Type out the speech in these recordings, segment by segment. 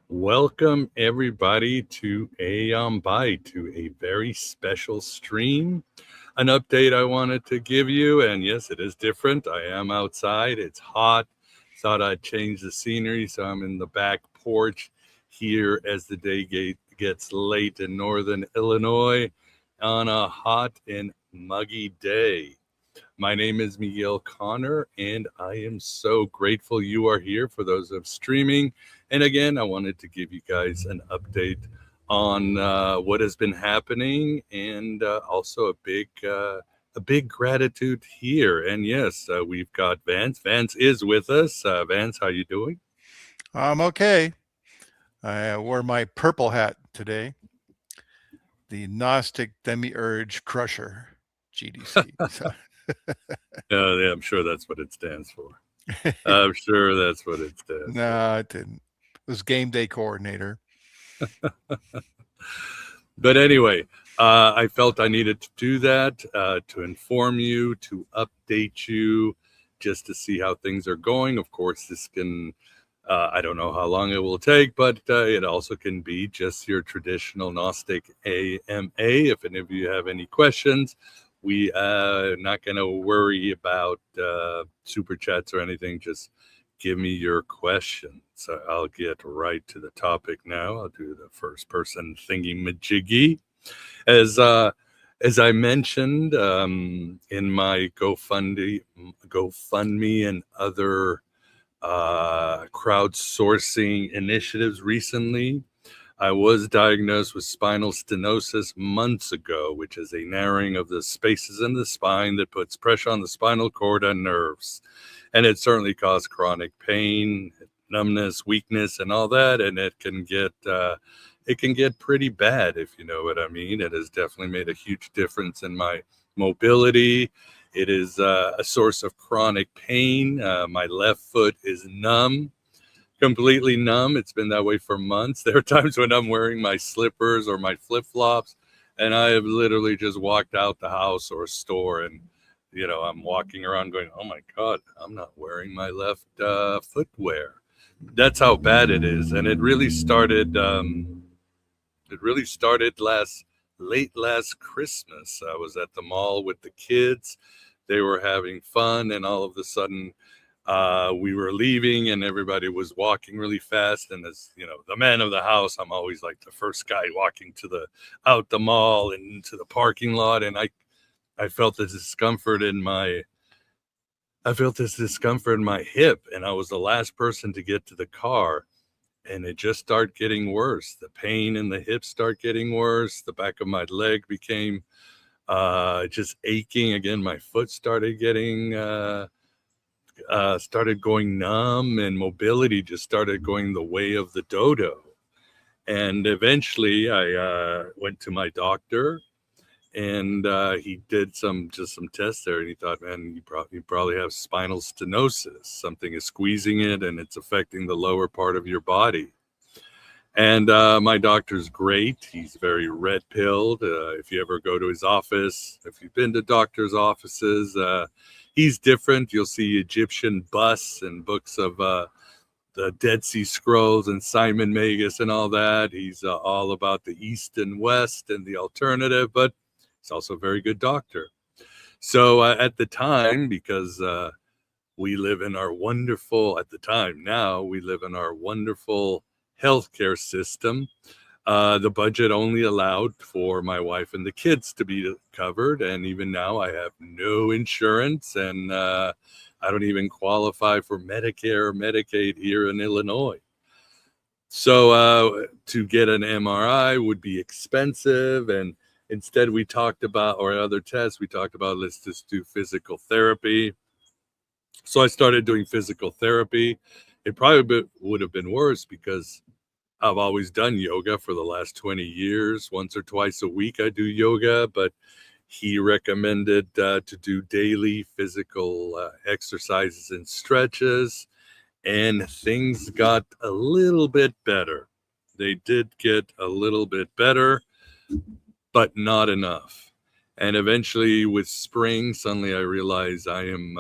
Welcome everybody to Aeon Byte, to a very special stream. An update I wanted to give you, and yes, it is different. I am outside. It's hot. Thought I'd change the scenery, so I'm in the back porch here as the day gets late in northern Illinois on a hot and muggy day. My name is Miguel Connor, and I am so grateful you are here for those of streaming. And again, I wanted to give you guys an update on what has been happening, and also a big gratitude here. And yes, we've got Vance. Vance is with us. Vance, how you doing? I'm okay. I wore my purple hat today. The Gnostic Demiurge Crusher, GDC. Yeah, I'm sure that's what it stands for. I'm sure that's what it stands for. No, it didn't. It was game day coordinator. But anyway, I felt I needed to do that to inform you, to update you, just to see how things are going. Of course, this can, I don't know how long it will take, but it also can be just your traditional Gnostic AMA. If any of you have any questions, we are not going to worry about super chats or anything. Just give me your question. So I'll get right to the topic now. I'll do the first person thingy-majiggy. As I mentioned in my GoFundMe and other crowdsourcing initiatives recently, I was diagnosed with spinal stenosis months ago, which is a narrowing of the spaces in the spine that puts pressure on the spinal cord and nerves. And it certainly caused chronic pain, numbness, weakness, and all that. And it can get pretty bad, if you know what I mean. It has definitely made a huge difference in my mobility. It is a source of chronic pain. My left foot is numb, completely numb. It's been that way for months. There are times when I'm wearing my slippers or my flip-flops, and I have literally just walked out the house or a store, and I'm walking around going, oh my God, I'm not wearing my left footwear. That's how bad it is. And it really started late last Christmas. I was at the mall with the kids. They were having fun, and all of a sudden we were leaving, and everybody was walking really fast. And as the man of the house, I'm always like the first guy walking out the mall and into the parking lot. And I felt this discomfort in my hip, and I was the last person to get to the car. And it just started getting worse. The pain in the hips started getting worse. The back of my leg became just aching again. My foot started started going numb, and mobility just started going the way of the dodo. And eventually I went to my doctor, and he did some tests there, and he thought, man, you probably have spinal stenosis. Something is squeezing it, and it's affecting the lower part of your body. And my doctor's great. He's very red-pilled. If you ever go to his office, if you've been to doctors' offices, he's different. You'll see Egyptian busts and books of the Dead Sea Scrolls and Simon Magus and all that. He's all about the East and West and the alternative, but he's also a very good doctor. So at the time, because we live in our wonderful, at the time, now we live in our wonderful healthcare system, the budget only allowed for my wife and the kids to be covered. And even now I have no insurance, and I don't even qualify for Medicare or Medicaid here in Illinois. So to get an MRI would be expensive, and instead we talked about, or other tests, we talked about, let's just do physical therapy. So I started doing physical therapy. It probably would have been worse because I've always done yoga for the last 20 years. Once or twice a week I do yoga, but he recommended to do daily physical exercises and stretches, and things got a little bit better. They did get a little bit better, but not enough. And eventually with spring, suddenly I realized I'm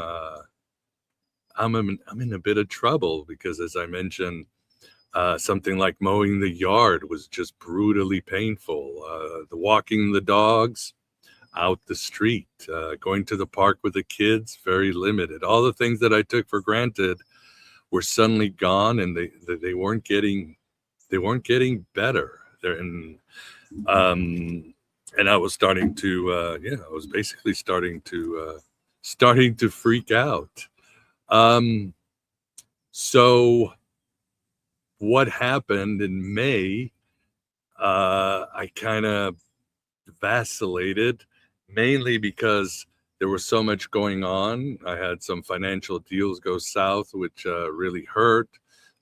in a bit of trouble, because as I mentioned, something like mowing the yard was just brutally painful. The walking the dogs out the street, going to the park with the kids, very limited. All the things that I took for granted were suddenly gone, and they weren't getting better. And I was starting to I was basically starting to freak out. So what happened in May, I kind of vacillated, mainly because there was so much going on. I had some financial deals go south, which really hurt.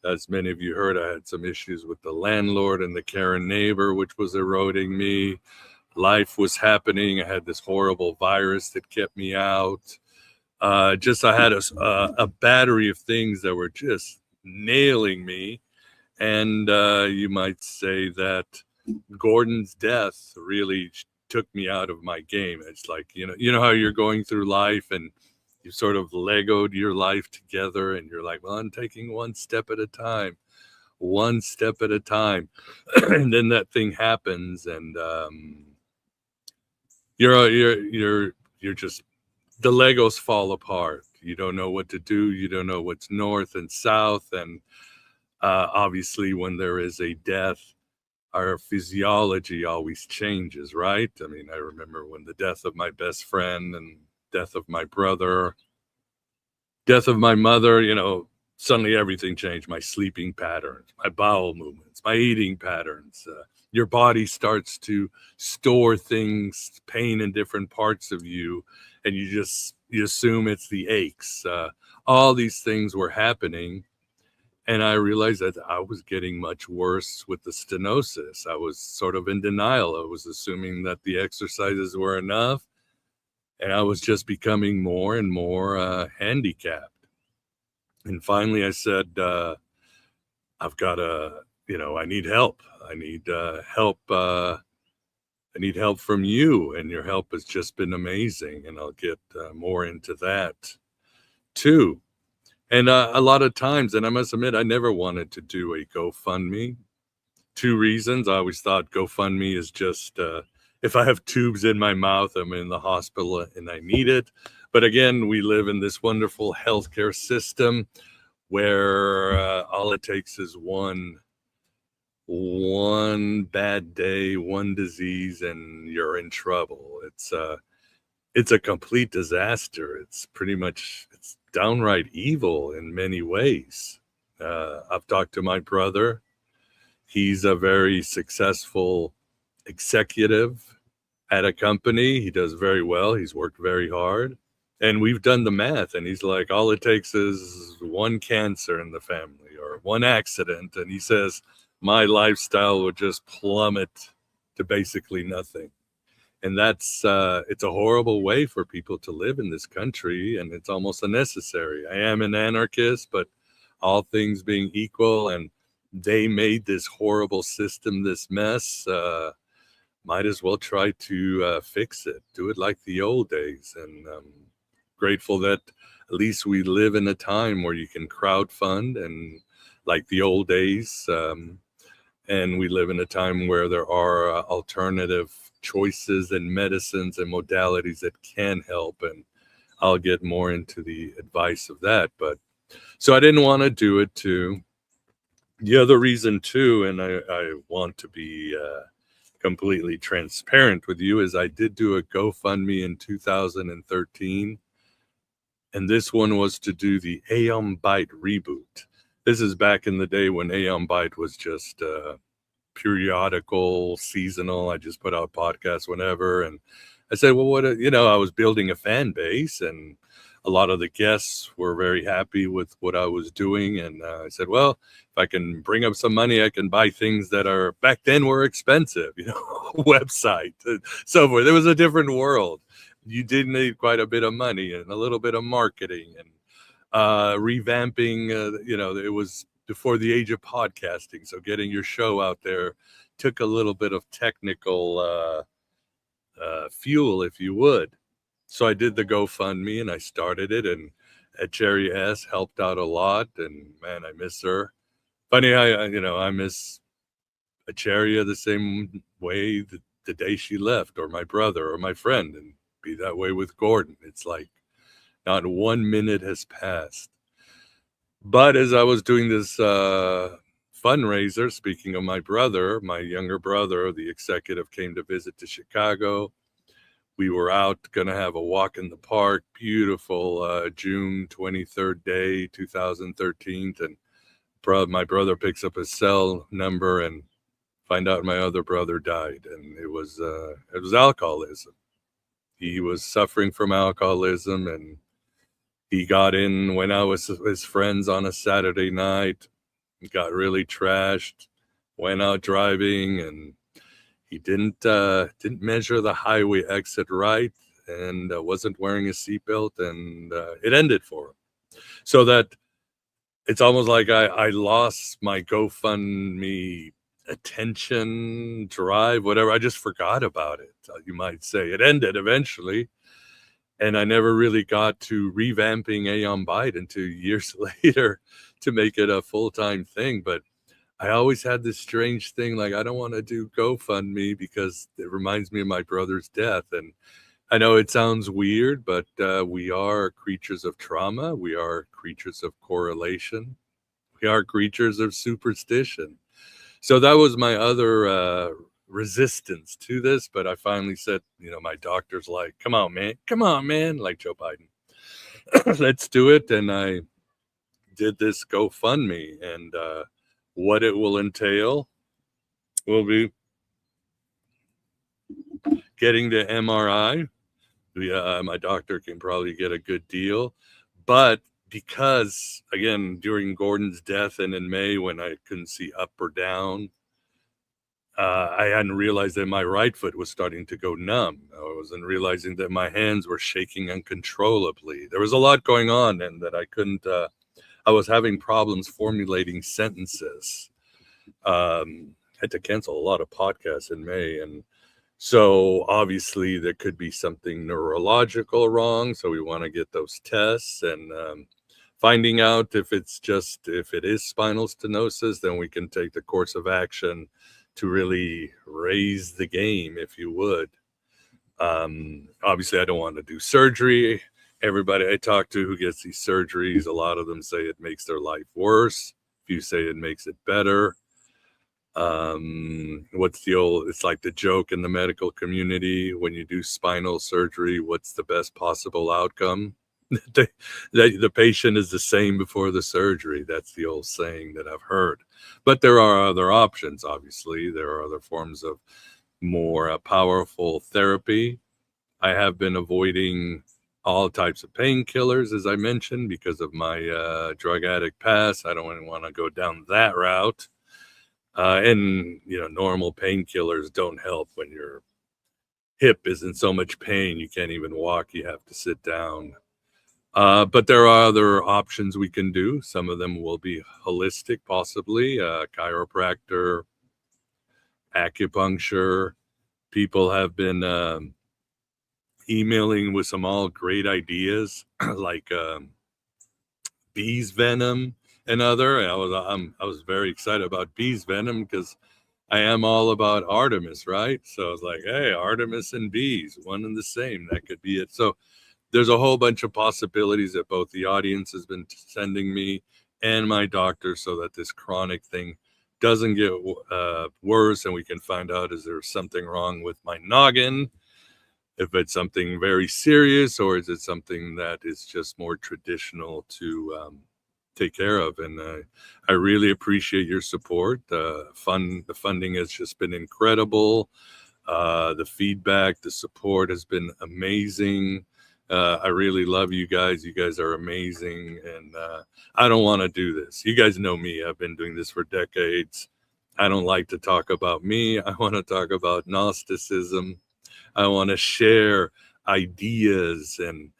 As many of you heard, I had some issues with the landlord and the Karen neighbor, which was eroding me. Life was happening. I had this horrible virus that kept me out. I had a battery of things that were just nailing me. And you might say that Gordon's death really took me out of my game. It's like, you know how you're going through life and you sort of Legoed your life together, and you're like, well, I'm taking one step at a time. And then that thing happens, and you're just, the Legos fall apart. You don't know what to do. You don't know what's north and south. And obviously when there is a death, our physiology always changes, right? I mean, I remember when the death of my best friend and death of my brother, death of my mother, suddenly everything changed. My sleeping patterns, my bowel movements, my eating patterns. Your body starts to store things, pain in different parts of you, and you assume it's the aches. All these things were happening. And I realized that I was getting much worse with the stenosis. I was sort of in denial. I was assuming that the exercises were enough. and I was just becoming more and more handicapped. And finally I said, I've got to, I need help. I need help. I need help from you, and your help has just been amazing. And I'll get more into that too. And a lot of times, and I must admit, I never wanted to do a GoFundMe. Two reasons. I always thought GoFundMe is just if I have tubes in my mouth, I'm in the hospital and I need it. But again, we live in this wonderful healthcare system where all it takes is one bad day, one disease, and you're in trouble. It's a complete disaster. It's downright evil in many ways. I've talked to my brother. He's a very successful executive at a company. He does very well. He's worked very hard. And we've done the math, and he's like, all it takes is one cancer in the family or one accident. And he says, my lifestyle would just plummet to basically nothing. And it's a horrible way for people to live in this country, and it's almost unnecessary. I am an anarchist, but all things being equal, and they made this horrible system, this mess, might as well try to fix it, do it like the old days. And grateful that at least we live in a time where you can crowdfund and like the old days. And we live in a time where there are alternative choices and medicines and modalities that can help. And I'll get more into the advice of that. But so I didn't want to do it too. The other reason too, and I want to be completely transparent with you, is I did do a GoFundMe in 2013. And this one was to do the Aeon Byte reboot. This is back in the day when Aeon Byte was just periodical, seasonal. I just put out podcasts whenever. And I said, well, I was building a fan base, and a lot of the guests were very happy with what I was doing. And I said, well, if I can bring up some money, I can buy things that are back then were expensive, website and so forth. It was a different world. You did need quite a bit of money and a little bit of marketing and revamping. It was before the age of podcasting. So getting your show out there took a little bit of technical fuel, if you would. So I did the GoFundMe and I started it, and Cherry S helped out a lot. And man, I miss her. Funny, I miss Cherry the same way the day she left, or my brother or my friend, and be that way with Gordon. It's like not 1 minute has passed. But as I was doing this fundraiser, speaking of my brother, my younger brother, the executive, came to visit to Chicago. We were out going to have a walk in the park, beautiful June 23rd day, 2013. And my brother picks up his cell number and find out my other brother died. And it was alcoholism. He was suffering from alcoholism, and he went out with his friends on a Saturday night, got really trashed, went out driving, and he didn't measure the highway exit right, and wasn't wearing a seatbelt, and it ended for him. So that it's almost like I lost my GoFundMe attention, drive, whatever. I just forgot about it, you might say. It ended eventually. And I never really got to revamping Aeon Byte until years later to make it a full-time thing. But I always had this strange thing, like, I don't want to do GoFundMe because it reminds me of my brother's death. And I know it sounds weird, but we are creatures of trauma. We are creatures of correlation. We are creatures of superstition. So that was my other resistance to this. But I finally said, my doctor's like, come on, man, like Joe Biden. Let's do it. And I did this GoFundMe, and what it will entail will be getting the MRI. My doctor can probably get a good deal, but because, again, during Gordon's death and in May, when I couldn't see up or down, I hadn't realized that my right foot was starting to go numb. I wasn't realizing that my hands were shaking uncontrollably. There was a lot going on, and that I couldn't. I was having problems formulating sentences. Had to cancel a lot of podcasts in May, and so obviously there could be something neurological wrong. So we want to get those tests, and finding out if it is spinal stenosis, then we can take the course of action to really raise the game, if you would. Obviously, I don't want to do surgery. Everybody I talk to who gets these surgeries, a lot of them say it makes their life worse. Few say it makes it better. It's like the joke in the medical community: when you do spinal surgery, what's the best possible outcome? The patient is the same before the surgery. That's the old saying that I've heard. But there are other options, obviously. There are other forms of more powerful therapy. I have been avoiding all types of painkillers, as I mentioned, because of my drug addict past. I don't want to go down that route. And, normal painkillers don't help when your hip is in so much pain. You can't even walk. You have to sit down. But there are other options we can do. Some of them will be holistic, possibly, chiropractor, acupuncture. People have been emailing with some all great ideas, like bees venom and other. I was very excited about bees venom because I am all about Artemis, right? So I was like, hey, Artemis and bees, one and the same. That could be it. So there's a whole bunch of possibilities that both the audience has been sending me and my doctor, so that this chronic thing doesn't get worse, and we can find out, is there something wrong with my noggin? If it's something very serious, or is it something that is just more traditional to take care of? And I really appreciate your support. The funding has just been incredible. The feedback, the support has been amazing. I really love you guys. You guys are amazing. And I don't want to do this. You guys know me. I've been doing this for decades. I don't like to talk about me. I want to talk about Gnosticism. I want to share ideas and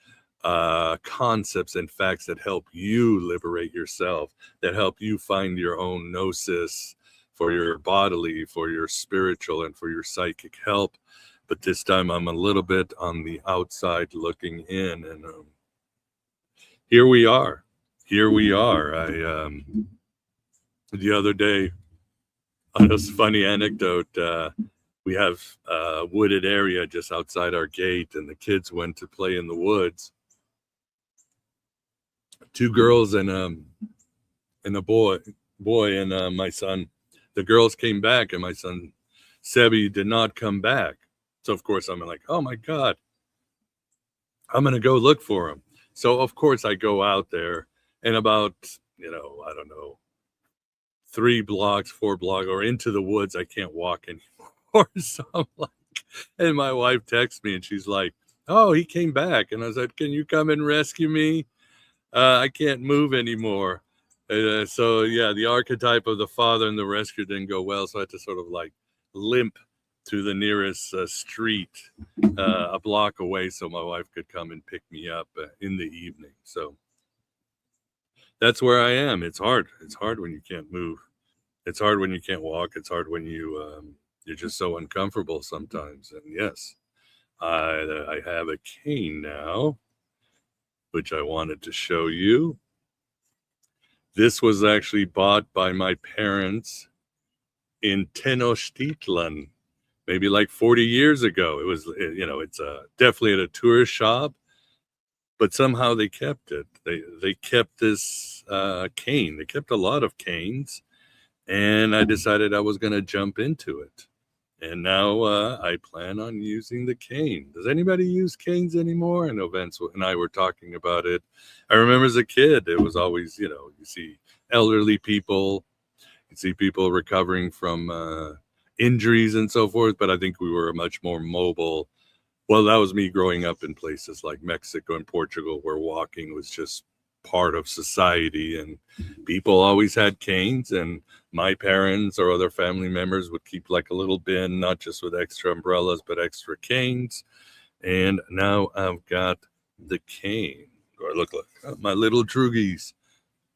concepts and facts that help you liberate yourself, that help you find your own gnosis for your bodily, for your spiritual, and for your psychic help. But this time I'm a little bit on the outside looking in, and here we are. Here we are. The other day, on this funny anecdote, we have a wooded area just outside our gate, and the kids went to play in the woods. 2 girls and a boy and my son. The girls came back, and my son Sebi did not come back. So of course I'm like, oh my God, I'm gonna go look for him. So of course I go out there, and about, I don't know, 3 blocks, 4 blocks, or into the woods, I can't walk anymore. So I'm like, and my wife texts me, and she's like, oh, he came back. And I said, can you come and rescue me? I can't move anymore. So yeah, the archetype of the father and the rescue didn't go well. So I had to sort of like limp to the nearest street a block away, so my wife could come and pick me up in the evening. So that's where I am. It's hard. It's hard when you can't move. It's hard when you can't walk. It's hard when you're just so uncomfortable sometimes. And yes, I have a cane now, which I wanted to show you. This was actually bought by my parents in Tenochtitlan, maybe like 40 years ago. It was, it's definitely at a tourist shop, but somehow they kept it. They kept this cane. They kept a lot of canes, and I decided I was going to jump into it. And now I plan on using the cane. Does anybody use canes anymore? I know Vince and I were talking about it. I remember as a kid, it was always, you see elderly people, you see people recovering from injuries and so forth. But I think we were much more mobile. Well, that was me growing up in places like Mexico and Portugal, where walking was just part of society, and people always had canes, and my parents or other family members would keep like a little bin, not just with extra umbrellas, but extra canes. And now I've got the cane. Or look, my little droogies.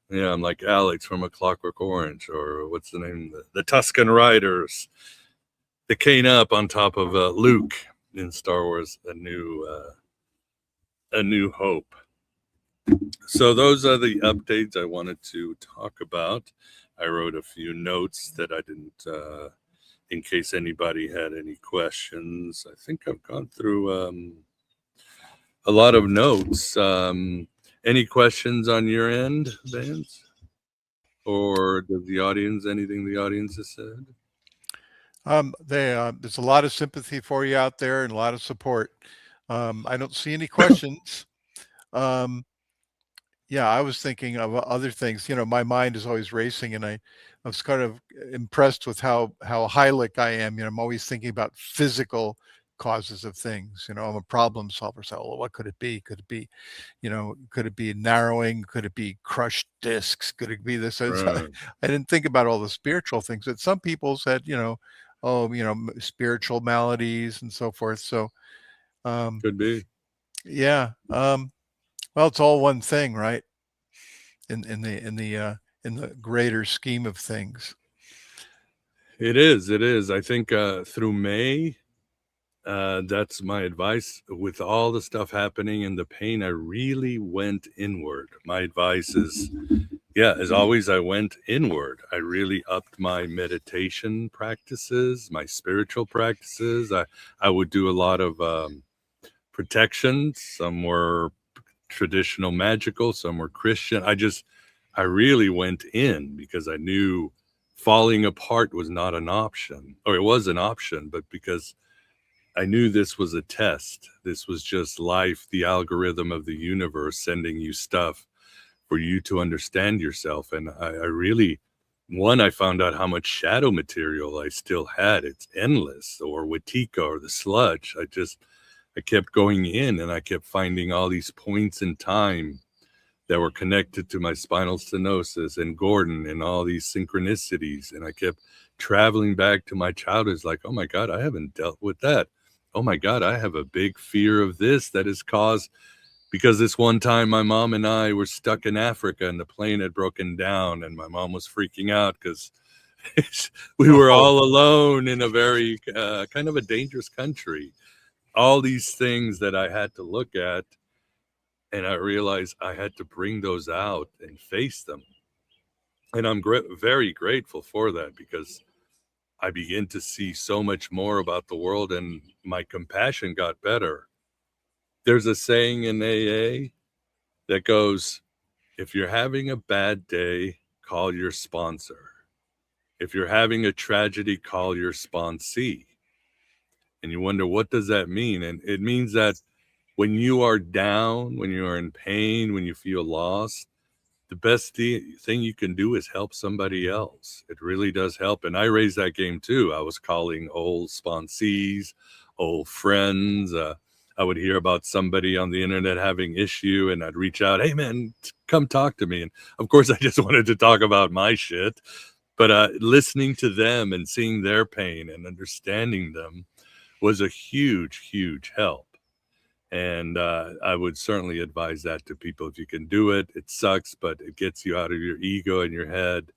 Yeah, I'm like Alex from A Clockwork Orange, or what's the name? The Tuscan Riders. The cane up on top of Luke in Star Wars: A New Hope. So those are the updates I wanted to talk about. I wrote a few notes that I didn't, in case anybody had any questions. I think I've gone through a lot of notes. Any questions on your end, Vance? Or does the audience, anything the audience has said? There's a lot of sympathy for you out there and a lot of support. I don't see any questions. Yeah, I was thinking of other things. My mind is always racing, and I was kind of impressed with how Heilig I am. I'm always thinking about physical causes of things. I'm a problem solver. So, well, what could it be? Could it be, could it be narrowing? Could it be crushed discs? Could it be this? Right. I didn't think about all the spiritual things that some people said, spiritual maladies and so forth. So, Could be. yeah. Well, it's all one thing, right? In the greater scheme of things. It is. I think through May, that's my advice. With all the stuff happening and the pain, I really went inward. My advice is, as always, I went inward. I really upped my meditation practices, my spiritual practices. I would do a lot of protections. Some were traditional magical, some were Christian. I really went in because I knew falling apart was not an option, or it was an option, but because I knew this was a test. This was just life, the algorithm of the universe sending you stuff for you to understand yourself. And I really, I found out how much shadow material I still had. It's endless, or Watika, or the sludge. I kept going in, and I kept finding all these points in time that were connected to my spinal stenosis and Gordon and all these synchronicities. And I kept traveling back to my childhood. It's like, oh my God, I haven't dealt with that. Oh my God, I have a big fear of this that is caused because this one time my mom and I were stuck in Africa and the plane had broken down, and my mom was freaking out because we were all alone in a very kind of a dangerous country. All these things that I had to look at, and I realized I had to bring those out and face them. And I'm very grateful for that, because I begin to see so much more about the world, and my compassion got better. There's a saying in AA that goes, if you're having a bad day, call your sponsor. If you're having a tragedy, call your sponsee. And you wonder, what does that mean? And it means that when you are down, when you are in pain, when you feel lost, the best thing you can do is help somebody else. It really does help. And I raised that game too. I was calling old sponsees, old friends. I would hear about somebody on the internet having issue, and I'd reach out, hey man, come talk to me. And of course, I just wanted to talk about my shit. But listening to them and seeing their pain and understanding them was a huge, huge help. And I would certainly advise that to people if you can do it. It sucks, but it gets you out of your ego and your head,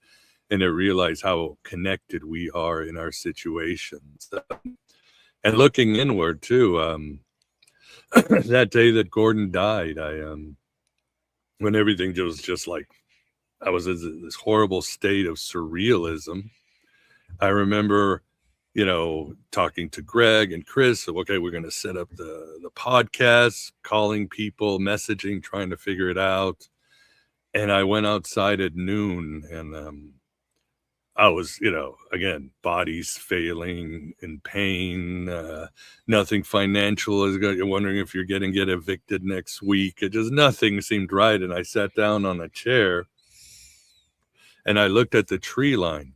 and to realize how connected we are in our situations. And looking inward too. That day that Gordon died, when everything was just like, I was in this horrible state of surrealism. I remember, talking to Greg and Chris. So, okay, we're going to set up the podcast, calling people, messaging, trying to figure it out. And I went outside at noon, and I was, again, bodies failing, in pain, nothing financial is good. You're wondering if you're going to get evicted next week. It just, nothing seemed right. And I sat down on a chair and I looked at the tree line.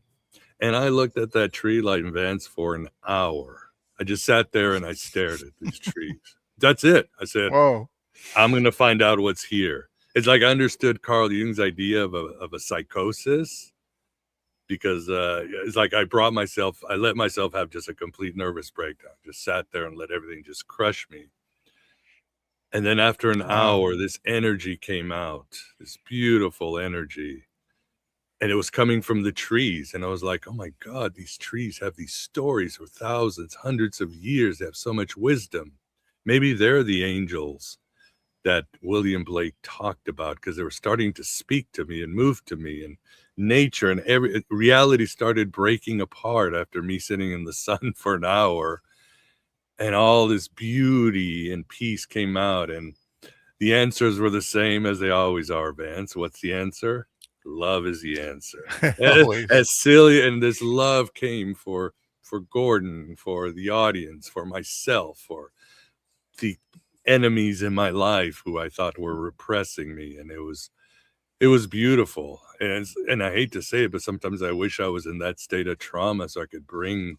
And I looked at that tree line, Vance, for an hour. I just sat there and I stared at these trees. That's it. I said, Whoa. I'm going to find out what's here. It's like I understood Carl Jung's idea of a psychosis, because it's like I let myself have just a complete nervous breakdown, just sat there and let everything just crush me. And then after an Wow. hour, this energy came out, this beautiful energy. And it was coming from the trees. And I was like, oh my God, these trees have these stories for thousands, hundreds of years. They have so much wisdom. Maybe they're the angels that William Blake talked about, because they were starting to speak to me and move to me, and nature and every reality started breaking apart after me sitting in the sun for an hour, and all this beauty and peace came out. And the answers were the same as they always are, Vance. What's the answer? Love is the answer. Always. As silly, and this love came for Gordon, for the audience, for myself, for the enemies in my life who I thought were repressing me. And it was beautiful. And I hate to say it, but sometimes I wish I was in that state of trauma so I could bring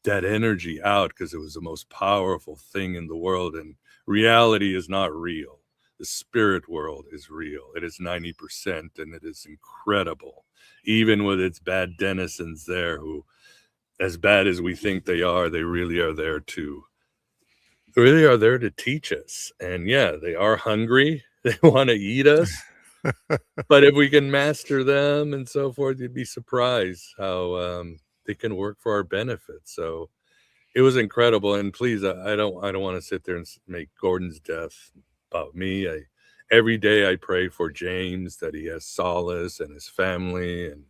that energy out, because it was the most powerful thing in the world. And reality is not real. The spirit world is real. It is 90%, and it is incredible, even with its bad denizens there, who, as bad as we think they really are there to teach us. And yeah, they are hungry. They want to eat us. But if we can master them and so forth, you'd be surprised how they can work for our benefit. So it was incredible. And please, I don't want to sit there and make Gordon's death about me. Every day I pray for James, that he has solace and his family and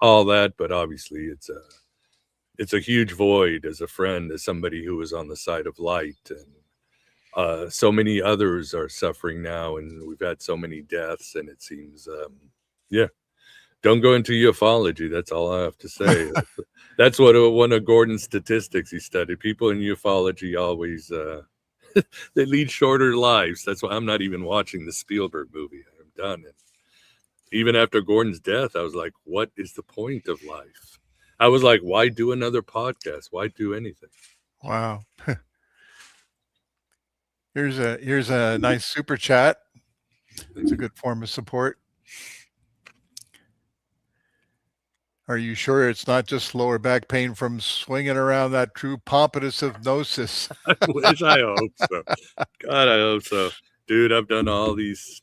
all that. But obviously it's a huge void as a friend, as somebody who is on the side of light. And so many others are suffering now, and we've had so many deaths, and it seems, yeah, don't go into ufology. That's all I have to say. That's what one of Gordon's statistics he studied. People in ufology always, they lead shorter lives. That's why I'm not even watching the Spielberg movie. I'm done. And even after Gordon's death, I was like, what is the point of life? I was like, why do another podcast? Why do anything? Wow. Here's a nice super chat. It's a good form of support. Are you sure it's not just lower back pain from swinging around that true pompous of gnosis? I wish. I hope so. God, I hope so. Dude, I've done all these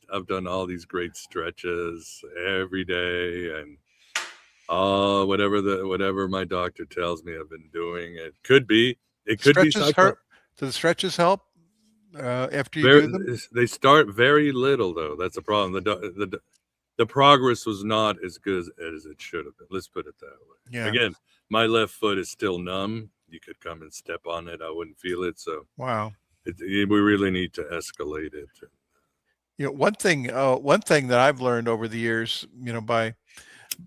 great stretches every day, and whatever my doctor tells me I've been doing. It could be Stretches hurt. Do the stretches help after you do them? They start very little, though. That's a problem. The progress was not as good as it should have been. Let's put it that way. Yeah. Again, my left foot is still numb. You could come and step on it, I wouldn't feel it. So wow, we really need to escalate it. You know, one thing that I've learned over the years,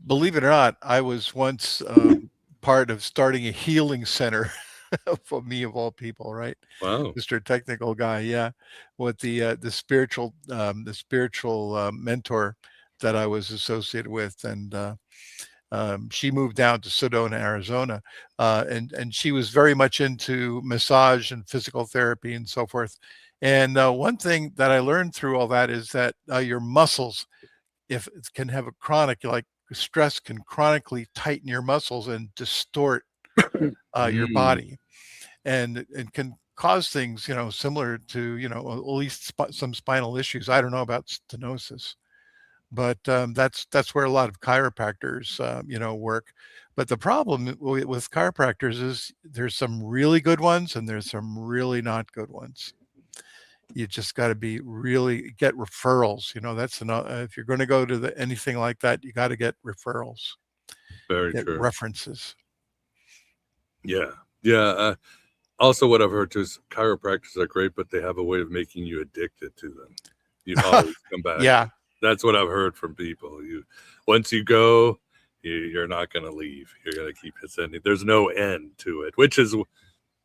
believe it or not, I was once part of starting a healing center for me, of all people, right? Wow. Mr. Technical Guy, yeah, with the spiritual mentor that I was associated with, and she moved down to Sedona, Arizona, and she was very much into massage and physical therapy and so forth. And one thing that I learned through all that is that your muscles, if it can have a chronic, like stress, can chronically tighten your muscles and distort your body, and it can cause things, similar to, at least some spinal issues. I don't know about stenosis, but that's where a lot of chiropractors, work. But the problem with chiropractors is there's some really good ones and there's some really not good ones. You just got to get referrals. That's enough. If you're going to go to anything like that, you got to get referrals. Very get true. References. Yeah. Also, what I've heard too is chiropractors are great, but they have a way of making you addicted to them. You always come back. Yeah. That's what I've heard from people. Once you go, you're not going to leave. You're going to keep sending. There's no end to it, which is a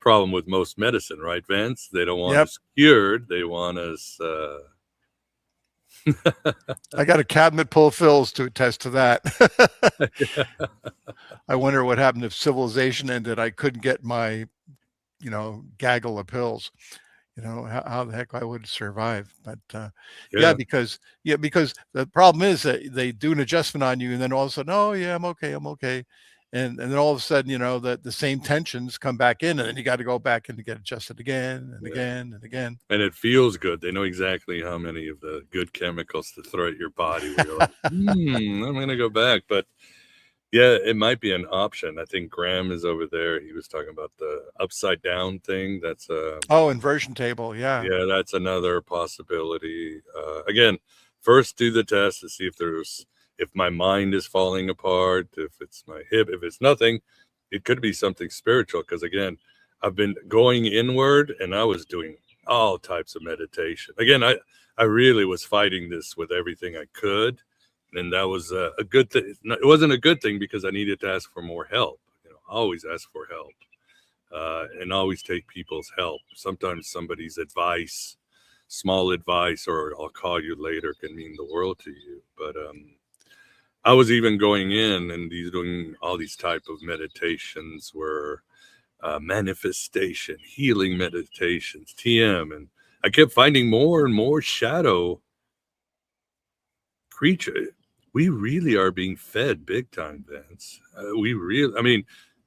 problem with most medicine, right, Vance? They don't want us cured. They want us. I got a cabinet full of fills to attest to that. I wonder what happened if civilization ended. I couldn't get my, gaggle of pills. how the heck I would survive. But Yeah. because the problem is that they do an adjustment on you, and then all of a sudden, oh yeah, I'm okay, and then all of a sudden, that the same tensions come back in, and then you got to go back and get adjusted again and Yeah. again and again. And it feels good. They know exactly how many of the good chemicals to throw at your body where you're like, I'm going to go back. But yeah, it might be an option. I think Graham is over there. He was talking about the upside down thing. That's Inversion table. Yeah. yeah, that's another possibility. Again, first do the test to see if my mind is falling apart, if it's my hip, if it's nothing, it could be something spiritual. Because again, I've been going inward and I was doing all types of meditation. Again, I really was fighting this with everything I could. And that was a good thing. It wasn't a good thing because I needed to ask for more help. Always ask for help. And always take people's help. Sometimes somebody's advice, small advice, or I'll call you later can mean the world to you. But I was even going in and doing all these type of meditations were manifestation, healing meditations, TM. And I kept finding more and more shadow creature. We really are being fed big time, Vince.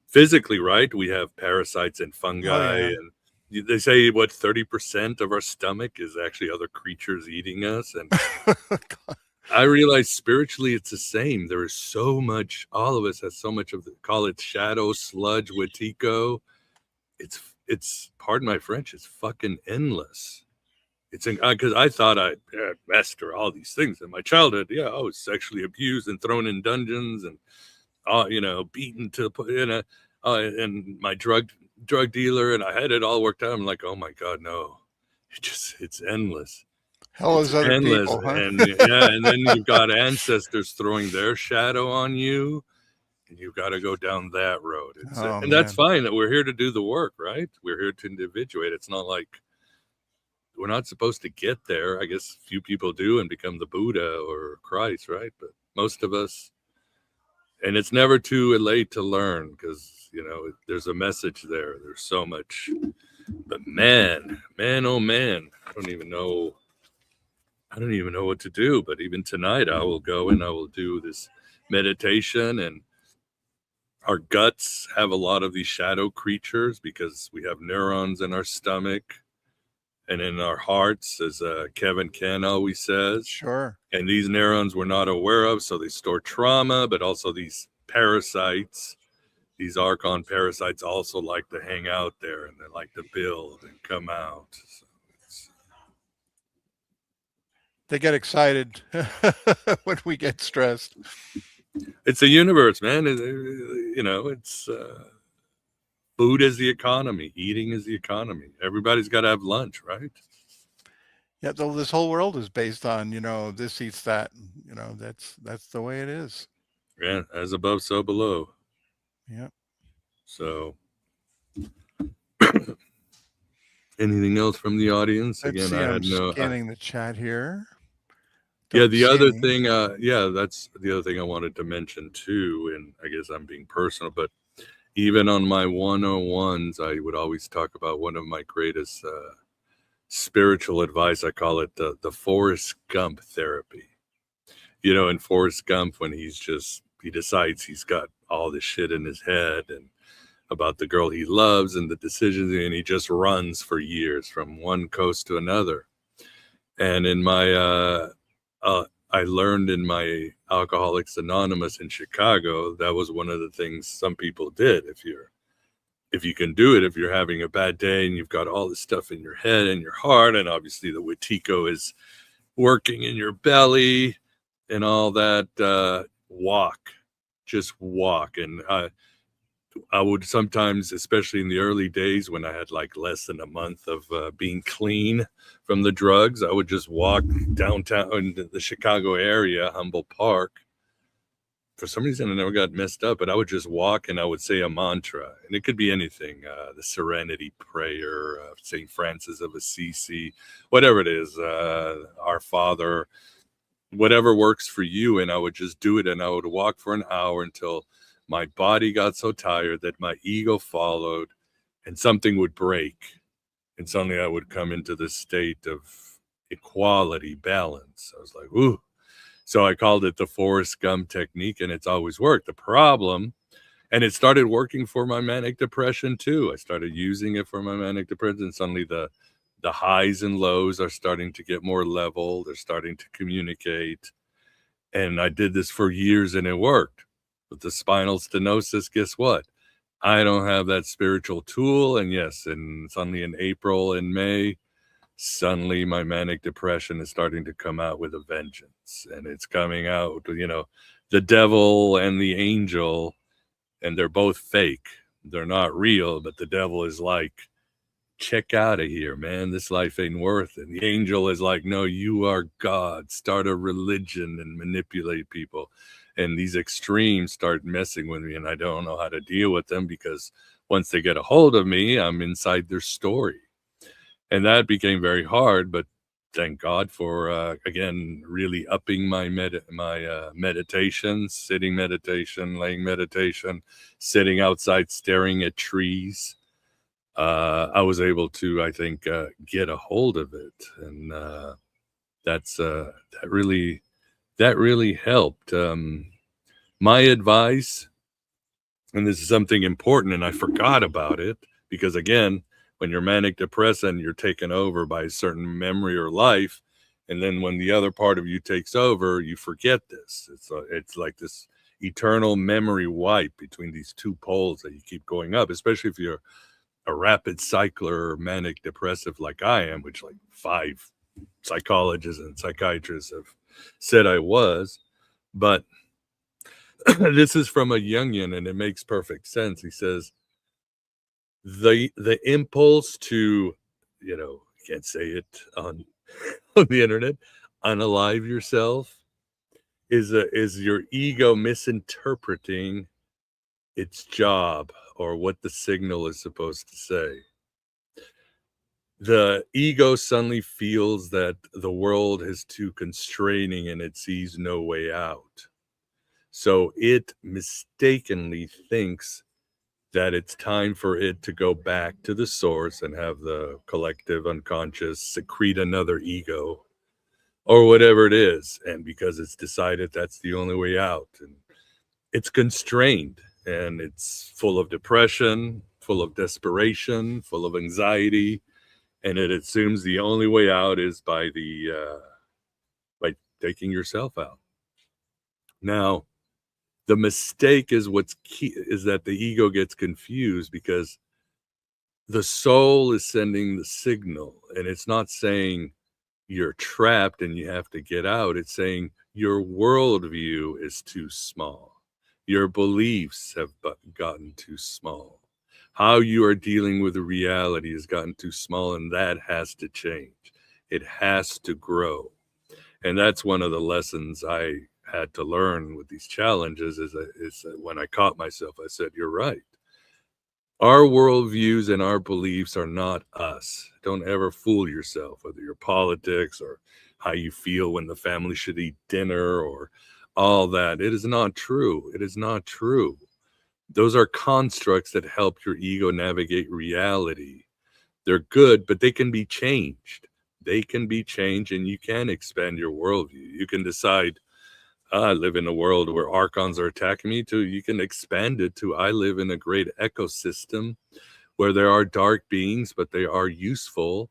Physically, right? We have parasites and fungi, and they say 30% of our stomach is actually other creatures eating us. And I realize spiritually it's the same. There is so much. All of us has so much of call it shadow, sludge, wetiko. It's pardon my French. It's fucking endless. It's because I thought I master all these things in my childhood. Yeah, I was sexually abused and thrown in dungeons and beaten to and my drug dealer, and I had it all worked out. I'm like, oh my God, no, it's endless. Hell is other endless. People, huh? And yeah, and then you've got ancestors throwing their shadow on you, and you've got to go down that road. And that's fine. That we're here to do the work, right? We're here to individuate. It's not like we're not supposed to get there. I guess few people do and become the Buddha or Christ, right? But most of us. And it's never too late to learn because, there's a message there. There's so much. But man, oh man, I don't even know what to do. But even tonight, I will go and I will do this meditation. And our guts have a lot of these shadow creatures because we have neurons in our stomach and in our hearts, as Kevin Ken always says. Sure. And these neurons we're not aware of, so they store trauma, but also these parasites, these archon parasites also like to hang out there, and they like to build and come out. So they get excited when we get stressed. It's a universe, man. It's food is the economy. Eating is the economy. Everybody's got to have lunch, right? Yeah, so this whole world is based on, this eats that. That's the way it is. Yeah, as above, so below. Yeah. So, anything else from the audience? Let's see, I'm scanning the chat here. The other thing, that's the other thing I wanted to mention too, and I guess I'm being personal, but even on my 101s, I would always talk about one of my greatest spiritual advice. I call it the Forrest Gump therapy. In Forrest Gump, when he decides he's got all this shit in his head and about the girl he loves and the decisions, and he just runs for years from one coast to another. And in my, I learned in my Alcoholics Anonymous in Chicago, that was one of the things some people did. If you can do it, if you're having a bad day and you've got all this stuff in your head and your heart, and obviously the Wetiko is working in your belly and all that, just walk. And I would sometimes, especially in the early days when I had like less than a month of being clean from the drugs, I would just walk downtown in the Chicago area, Humboldt Park. For some reason, I never got messed up, but I would just walk and I would say a mantra. And it could be anything, the Serenity Prayer, St. Francis of Assisi, whatever it is, Our Father, whatever works for you. And I would just do it. And I would walk for an hour until my body got so tired that my ego followed and something would break. And suddenly I would come into this state of equality, balance. I was like, ooh. So I called it the Forrest Gump technique, and it's always worked. The problem, and it started working for my manic depression too. I started using it for my manic depression, and suddenly the highs and lows are starting to get more level. They're starting to communicate. And I did this for years and it worked. With the spinal stenosis, guess what? I don't have that spiritual tool. And yes, and suddenly in April and May, suddenly my manic depression is starting to come out with a vengeance. And it's coming out, the devil and the angel, and they're both fake. They're not real, but the devil is like, check out of here, man. This life ain't worth it. The angel is like, no, you are God. Start a religion and manipulate people. And these extremes start messing with me, and I don't know how to deal with them because once they get a hold of me, I'm inside their story. And that became very hard, but thank God for, again, really upping my meditation, sitting meditation, laying meditation, sitting outside staring at trees. I was able to, I think, get a hold of it, and that really helped. My advice, and this is something important, and I forgot about it because again, when you're manic depressed and you're taken over by a certain memory or life, and then when the other part of you takes over, you forget this. It's like this eternal memory wipe between these two poles that you keep going up, especially if you're a rapid cycler or manic depressive like I am, which like 5 psychologists and psychiatrists have said I was. But this is from a Jungian, and it makes perfect sense. He says the impulse to, you can't say it on on the internet, unalive yourself is your ego misinterpreting its job or what the signal is supposed to say. The ego suddenly feels that the world is too constraining and it sees no way out. So it mistakenly thinks that it's time for it to go back to the source and have the collective unconscious secrete another ego or whatever it is. And because it's decided that's the only way out, and it's constrained and it's full of depression, full of desperation, full of anxiety. And it assumes the only way out is by taking yourself out. Now, the mistake is what's key is that the ego gets confused because the soul is sending the signal, and it's not saying you're trapped and you have to get out. It's saying your worldview is too small. Your beliefs have gotten too small. How you are dealing with the reality has gotten too small, and that has to change. It has to grow. And that's one of the lessons I had to learn with these challenges is that when I caught myself, I said, you're right. Our worldviews and our beliefs are not us. Don't ever fool yourself, whether your politics or how you feel when the family should eat dinner or all that. It is not true. It is not true. Those are constructs that help your ego navigate reality. They're good, but they can be changed. They can be changed, and you can expand your worldview. You can decide, I live in a world where archons are attacking me, too. You can expand it to, I live in a great ecosystem where there are dark beings, but they are useful,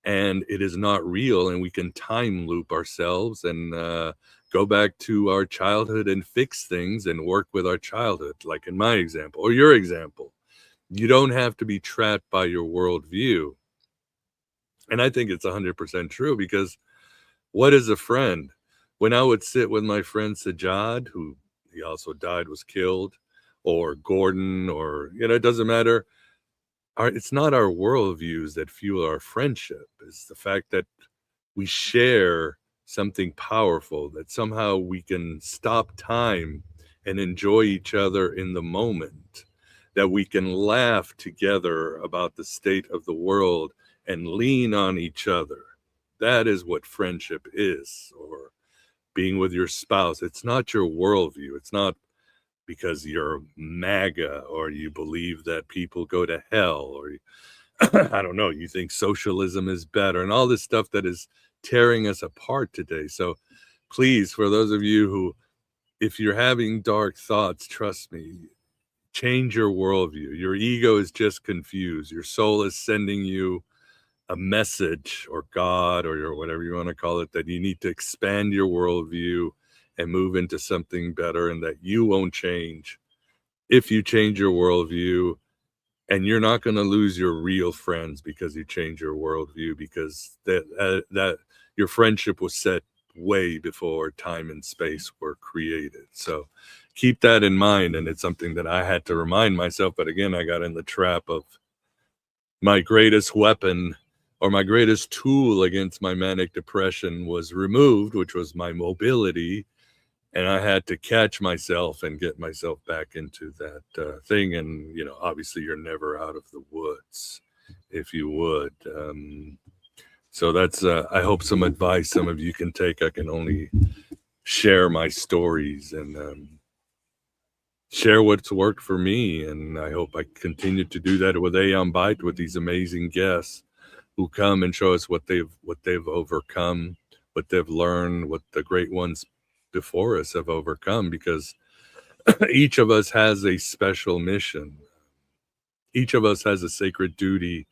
and it is not real, and we can time loop ourselves and go back to our childhood and fix things and work with our childhood, like in my example or your example. You don't have to be trapped by your worldview. And I think it's 100% true because what is a friend? When I would sit with my friend Sajad, who he also died, was killed, or Gordon, or, it doesn't matter. It's not our worldviews that fuel our friendship. It's the fact that we share something powerful, that somehow we can stop time and enjoy each other in the moment, that we can laugh together about the state of the world and lean on each other. That is what friendship is, or being with your spouse. It's not your worldview. It's not because you're MAGA or you believe that people go to hell, or I don't know, you think socialism is better and all this stuff that is tearing us apart today. So please, for those of you who, if you're having dark thoughts, trust me, change your worldview. Your ego is just confused. Your soul is sending you a message, or God, or your, whatever you want to call it, that you need to expand your worldview and move into something better, and that you won't change if you change your worldview. And you're not going to lose your real friends because you change your worldview, because that your friendship was set way before time and space were created. So keep that in mind. And it's something that I had to remind myself. But again, I got in the trap of my greatest weapon, or my greatest tool against my manic depression, was removed, which was my mobility. And I had to catch myself and get myself back into that thing. And, you know, obviously you're never out of the woods, if you would. So that's, I hope, some advice some of you can take. I can only share my stories and share what's worked for me. And I hope I continue to do that with Aeon Byte, with these amazing guests who come and show us what they've overcome, what they've learned, what the great ones before us have overcome, because each of us has a special mission. Each of us has a sacred duty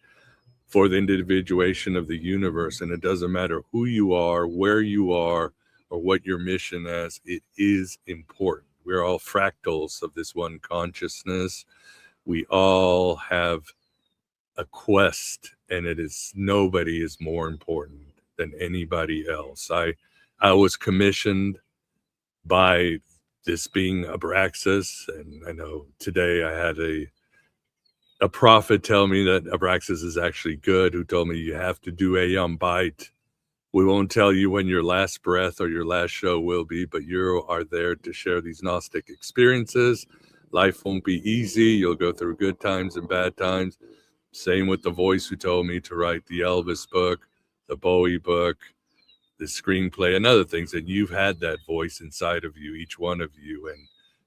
for the individuation of the universe. And it doesn't matter who you are, where you are, or what your mission is, it is important. We're all fractals of this one consciousness. We all have a quest, and it is, nobody is more important than anybody else. I was commissioned by this being Abraxas, and I know today I had a prophet tell me that Abraxas is actually good, who told me, you have to do Aeon Byte. We won't tell you when your last breath or your last show will be, but you are there to share these Gnostic experiences. Life won't be easy. You'll go through good times and bad times. Same with the voice who told me to write the Elvis book, the Bowie book, the screenplay, and other things. And you've had that voice inside of you, each one of you, and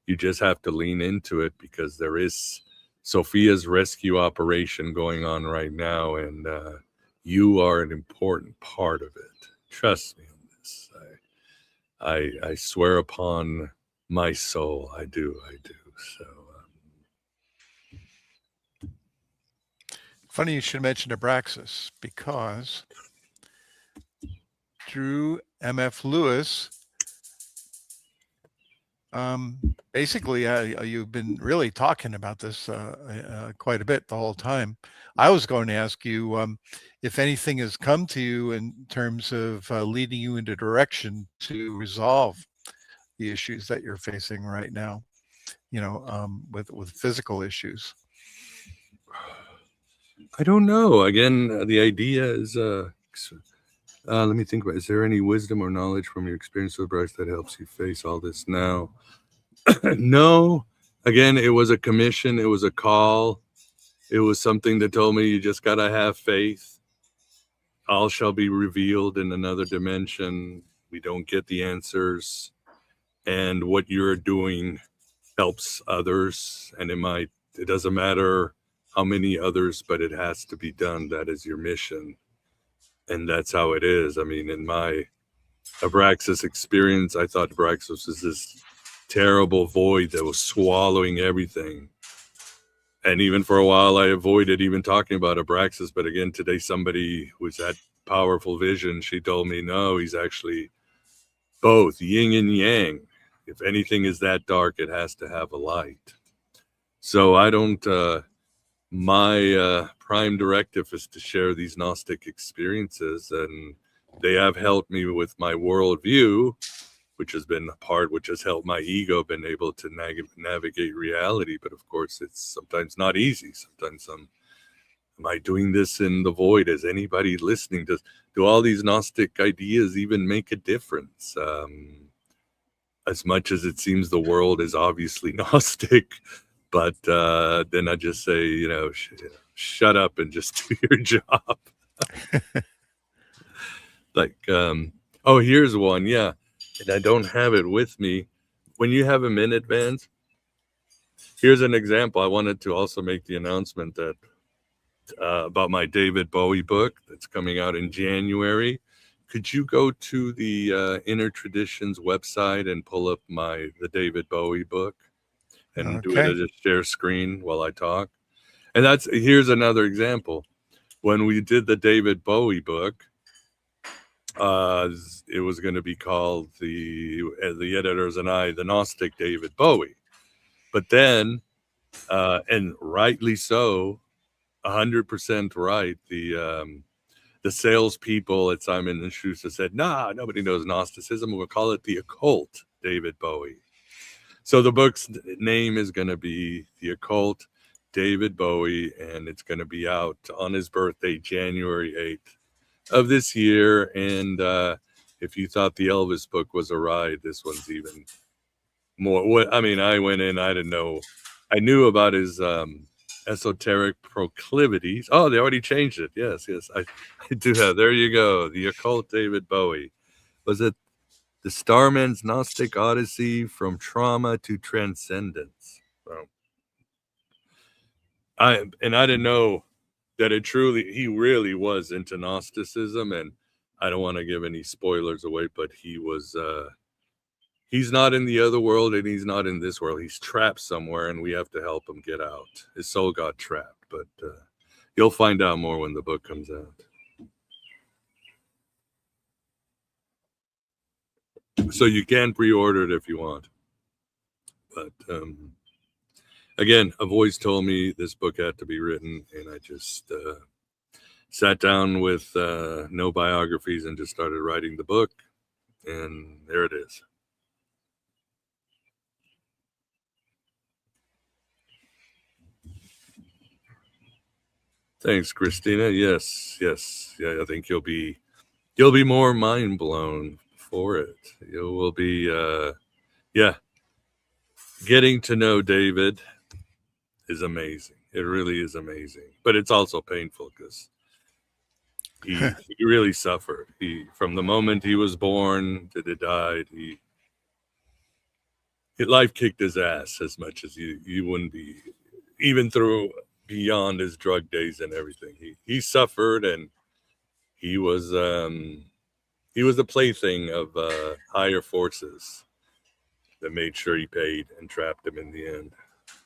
you just have to lean into it, because there is Sophia's rescue operation going on right now, and you are an important part of it. Trust me on this. I swear upon my soul, I do. So Funny you should mention Abraxas, because Drew M.F. Lewis, basically, you've been really talking about this quite a bit the whole time. I was going to ask you if anything has come to you in terms of leading you into direction to resolve the issues that you're facing right now, you know, with physical issues. I don't know. Again, the idea is, let me think about it. Is there any wisdom or knowledge from your experience with Bryce that helps you face all this now? No. Again, it was a commission. It was a call. It was something that told me, you just got to have faith. All shall be revealed in another dimension. We don't get the answers. And what you're doing helps others. And it doesn't matter how many others, but it has to be done. That is your mission. And that's how it is. I mean, in my Abraxas experience, I thought Abraxas was this terrible void that was swallowing everything. And even for a while, I avoided even talking about Abraxas. But again, today, somebody who's had powerful vision, she told me, no, he's actually both yin and yang. If anything is that dark, it has to have a light. So I don't, my prime directive is to share these Gnostic experiences, and they have helped me with my worldview, which has been a part, which has helped my ego been able to navigate reality. But of course, it's sometimes not easy. Sometimes am I doing this in the void? Is anybody listening? Do all these Gnostic ideas even make a difference? As much as it seems the world is obviously Gnostic, but then I just say, shut up and just do your job. Like, oh, here's one. Yeah. And I don't have it with me. When you have a minute, Vance, here's an example. I wanted to also make the announcement that about my David Bowie book that's coming out in January, could you go to the Inner Traditions website and pull up the David Bowie book and do it Okay. as a share screen while I talk? And here's another example. When we did the David Bowie book, it was going to be called the editors and I, the Gnostic David Bowie. But then, and rightly so, 100% right, the salespeople at Simon & Schuster said, nah, nobody knows Gnosticism. We'll call it the occult David Bowie. So the book's name is going to be The Occult David Bowie, and it's going to be out on his birthday, January 8th of this year. And if you thought the Elvis book was a ride, this one's even more. I mean, I went in, I didn't know. I knew about his esoteric proclivities. Oh, they already changed it. Yes, I do have. There you go. The Occult David Bowie. Was it The Starman's Gnostic Odyssey from Trauma to Transcendence? So, I didn't know that he really was into Gnosticism, and I don't want to give any spoilers away, but he's not in the other world and he's not in this world. He's trapped somewhere and we have to help him get out. His soul got trapped, but you'll find out more when the book comes out. So you can pre-order it if you want. But again, a voice told me this book had to be written, and I just sat down with no biographies and just started writing the book, and there it is. Thanks, Christina. Yes. Yeah, I think you'll be more mind blown for it. You will be, getting to know David is amazing. It really is amazing, but it's also painful because he really suffered. From the moment he was born to he died, life kicked his ass as much as you wouldn't be, even through beyond his drug days and everything. He suffered, and he was the plaything of higher forces that made sure he paid and trapped him in the end.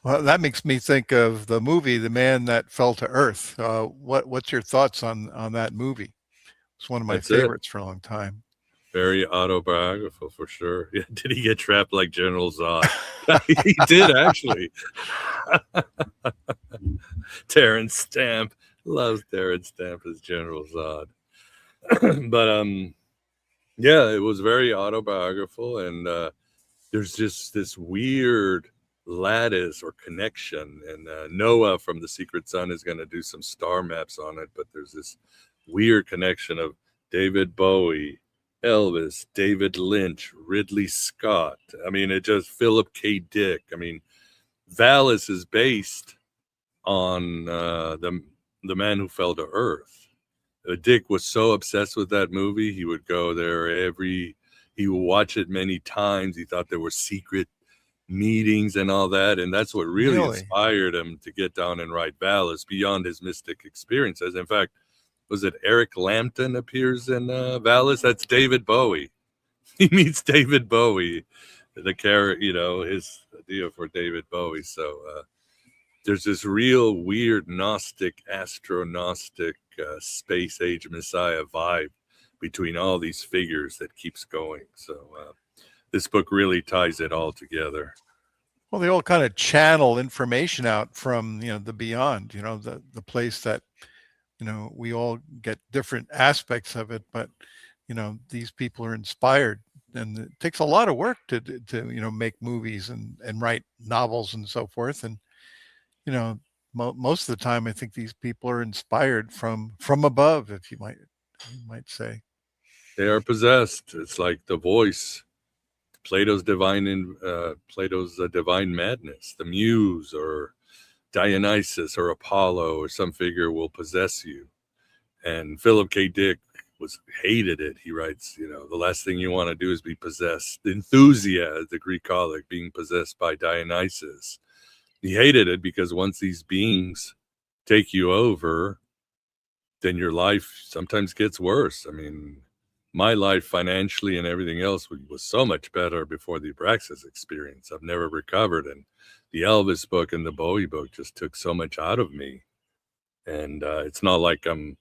Well, that makes me think of the movie The Man That Fell to Earth. What's your thoughts on that movie? It's one of my favorites for a long time. Very autobiographical for sure. Yeah, did he get trapped like General Zod? He did, actually. Terrence Stamp. Loves Terrence Stamp as General Zod. But yeah, it was very autobiographical, and there's just this weird lattice or connection, and Noah from The Secret Sun is going to do some star maps on it, but there's this weird connection of David Bowie, Elvis, David Lynch, Ridley Scott. I mean, it just Philip K. Dick. I mean, Valis is based on the Man Who Fell to Earth. Dick was so obsessed with that movie, he would go there he would watch it many times. He thought there were secret meetings and all that, and that's what really inspired him to get down and write Valis beyond his mystic experiences. In fact, was it Eric Lampton appears in Valis? That's David Bowie. He meets David Bowie, the character, his idea for David Bowie. So there's this real weird Gnostic, astro-Gnostic, space age Messiah vibe between all these figures that keeps going. So this book really ties it all together. Well, they all kind of channel information out from, the beyond, the place that, we all get different aspects of it, but, these people are inspired, and it takes a lot of work to make movies and write novels and so forth. And, most of the time, I think these people are inspired from above, if you might say. They are possessed. It's like the voice, Plato's divine madness, the muse or Dionysus or Apollo or some figure will possess you. And Philip K. Dick hated it. He writes, the last thing you want to do is be possessed. Enthusia, the Greek call it, being possessed by Dionysus. He hated it because once these beings take you over, then your life sometimes gets worse. I mean, my life financially and everything else was so much better before the Abraxas experience. I've never recovered. And the Elvis book and the Bowie book just took so much out of me. And it's not like I'm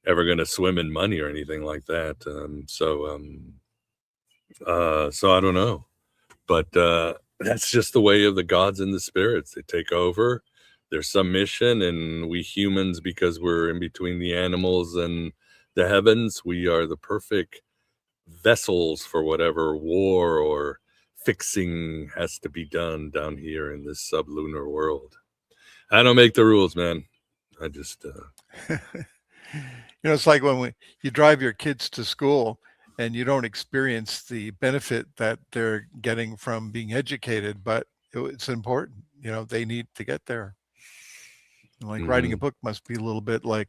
ever going to swim in money or anything like that. So I don't know. But that's just the way of the gods and the spirits. They take over. There's some mission, and we humans, because we're in between the animals and the heavens, we are the perfect vessels for whatever war or fixing has to be done down here in this sublunar world. I don't make the rules, man. I just It's like when you drive your kids to school and you don't experience the benefit that they're getting from being educated, but it's important. They need to get there. Like writing a book must be a little bit like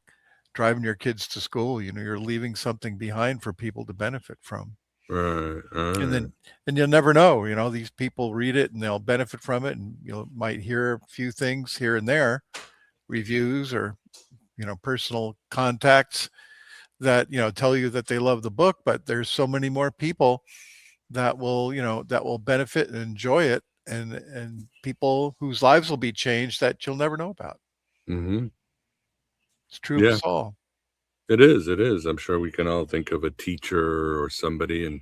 driving your kids to school. You're leaving something behind for people to benefit from. right. And you'll never know. These people read it and they'll benefit from it, and you might hear a few things here and there, reviews or personal contacts that tell you that they love the book, but there's so many more people that will benefit and enjoy it, and people whose lives will be changed that you'll never know about. Mm-hmm. It's true of us all. It is. It is. I'm sure we can all think of a teacher or somebody, and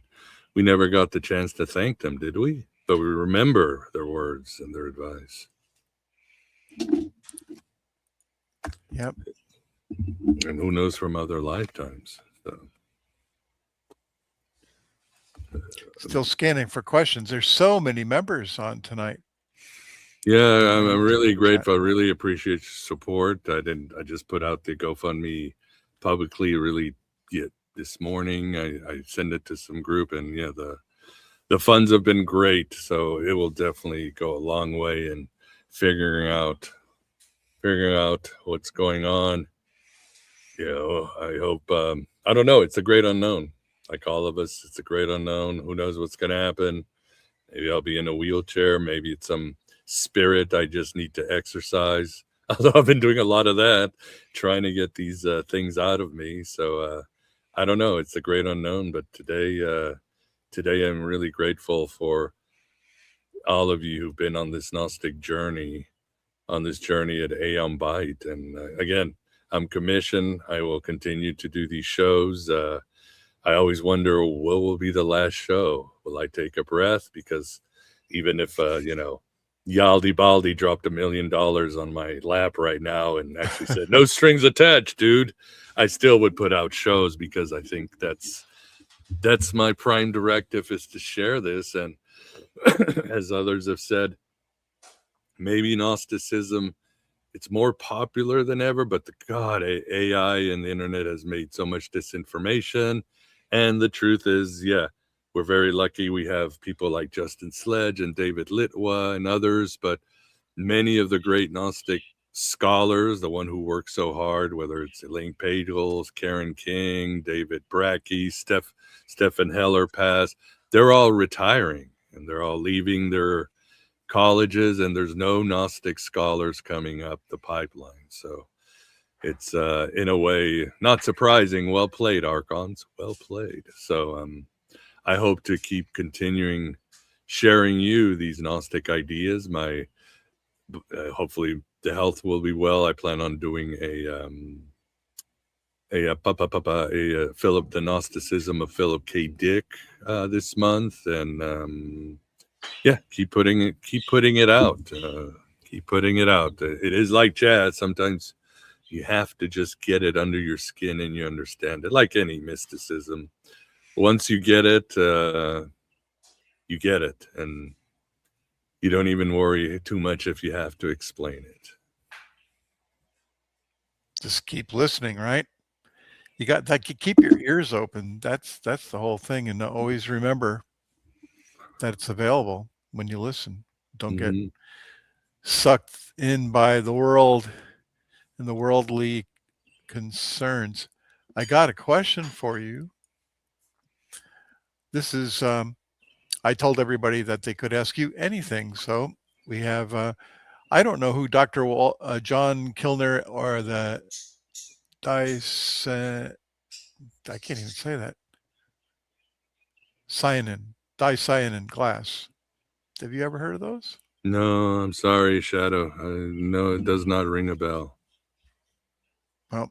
we never got the chance to thank them, did we? But we remember their words and their advice. Yep. And who knows from other lifetimes. So. Still scanning for questions. There's so many members on tonight. Yeah, I'm really grateful. I really appreciate your support. I just put out the GoFundMe publicly really this morning. I send it to some group, and yeah, the funds have been great. So it will definitely go a long way in figuring out what's going on. I hope, I don't know. It's a great unknown. Like all of us, it's a great unknown. Who knows what's going to happen? Maybe I'll be in a wheelchair. Maybe it's some spirit I just need to exercise. Although I've been doing a lot of that, trying to get these things out of me. So I don't know. It's a great unknown. But today I'm really grateful for all of you who've been on this Gnostic journey, at Aeon Byte. And again, I'm commissioned. I will continue to do these shows. I always wonder, what will be the last show? Will I take a breath? Because even if, Yaldi Baldi dropped $1 million on my lap right now and actually said, no strings attached, dude, I still would put out shows, because I think that's my prime directive, is to share this. And as others have said, maybe Gnosticism, it's more popular than ever, but AI and the internet has made so much disinformation. And the truth is, we're very lucky. We have people like Justin Sledge and David Litwa and others, but many of the great Gnostic scholars, the one who worked so hard, whether it's Elaine Pagels, Karen King, David Brackey, Stephen Heller Pass, they're all retiring, and they're all leaving their colleges, and there's no Gnostic scholars coming up the pipeline. So it's in a way not surprising. Well played, Archons. Well played. So I hope to keep continuing sharing you these Gnostic ideas. Hopefully the health will be well. I plan on doing a Philip, the Gnosticism of Philip K. Dick this month, and keep putting it out. Keep putting it out. It is like jazz. Sometimes you have to just get it under your skin and you understand it, like any mysticism. Once you get it, you get it, and you don't even worry too much if you have to explain it. Just keep listening, right? You got that. You keep your ears open. That's the whole thing, and always remember that it's available when you listen. Don't get sucked in by the world and the worldly concerns. I got a question for you. This is, I told everybody that they could ask you anything. So we have, I don't know who Dr. John Kilner or the I can't even say that. Dicyanin glass. Have you ever heard of those? No, I'm sorry, Shadow. No, it does not ring a bell. Well,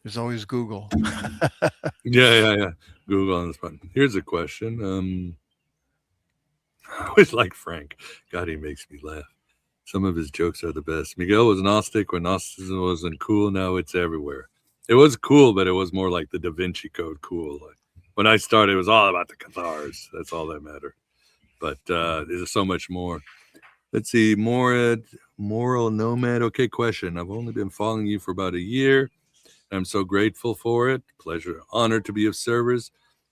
there's always Google. Yeah. Google on the spot. Here's a question. I always like Frank. God, he makes me laugh. Some of his jokes are the best. Miguel was Gnostic when Gnosticism wasn't cool. Now it's everywhere. It was cool, but it was more like the Da Vinci Code cool. Like when I started, it was all about the Cathars. That's all that mattered. But there's so much more. Let's see. Moral Nomad. Okay, question. I've only been following you for about a year. I'm so grateful for it. Pleasure, honored to be of service.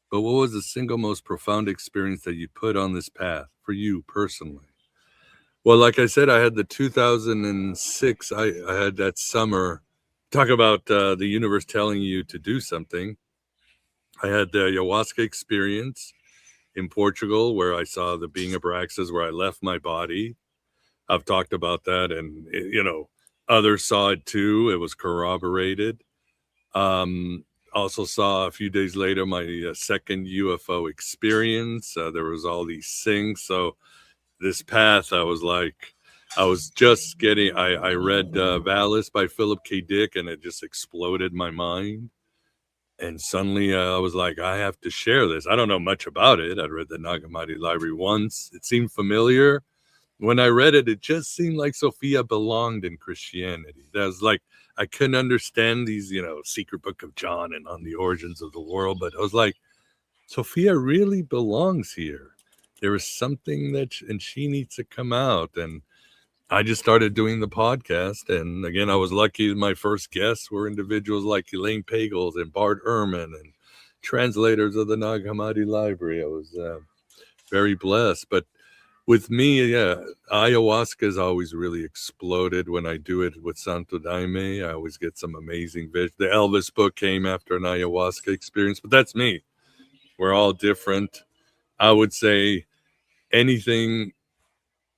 But what was the single most profound experience that you put on this path for you personally? Well, like I said, I had the 2006, I had that summer. Talk about the universe telling you to do something. I had the ayahuasca experience in Portugal where I saw the being Abraxas, where I left my body. I've talked about that, and, others saw it too. It was corroborated. Also saw a few days later my second UFO experience. There was all these things. So this path, I was just getting, I read Valis by Philip K. Dick, and it just exploded my mind. And suddenly I was like, I have to share this. I don't know much about it. I'd read the Nag Hammadi library once. It seemed familiar. When I read it, it just seemed like Sophia belonged in Christianity. That was like, I couldn't understand these, Secret Book of John and on the origins of the world, but I was like, Sophia really belongs here. There is something and she needs to come out. And I just started doing the podcast. And again, I was lucky my first guests were individuals like Elaine Pagels and Bart Ehrman and translators of the Nag Hammadi library. I was very blessed. But with me, ayahuasca has always really exploded when I do it with Santo Daime. I always get some amazing vision. The Elvis book came after an ayahuasca experience, but that's me. We're all different. I would say anything,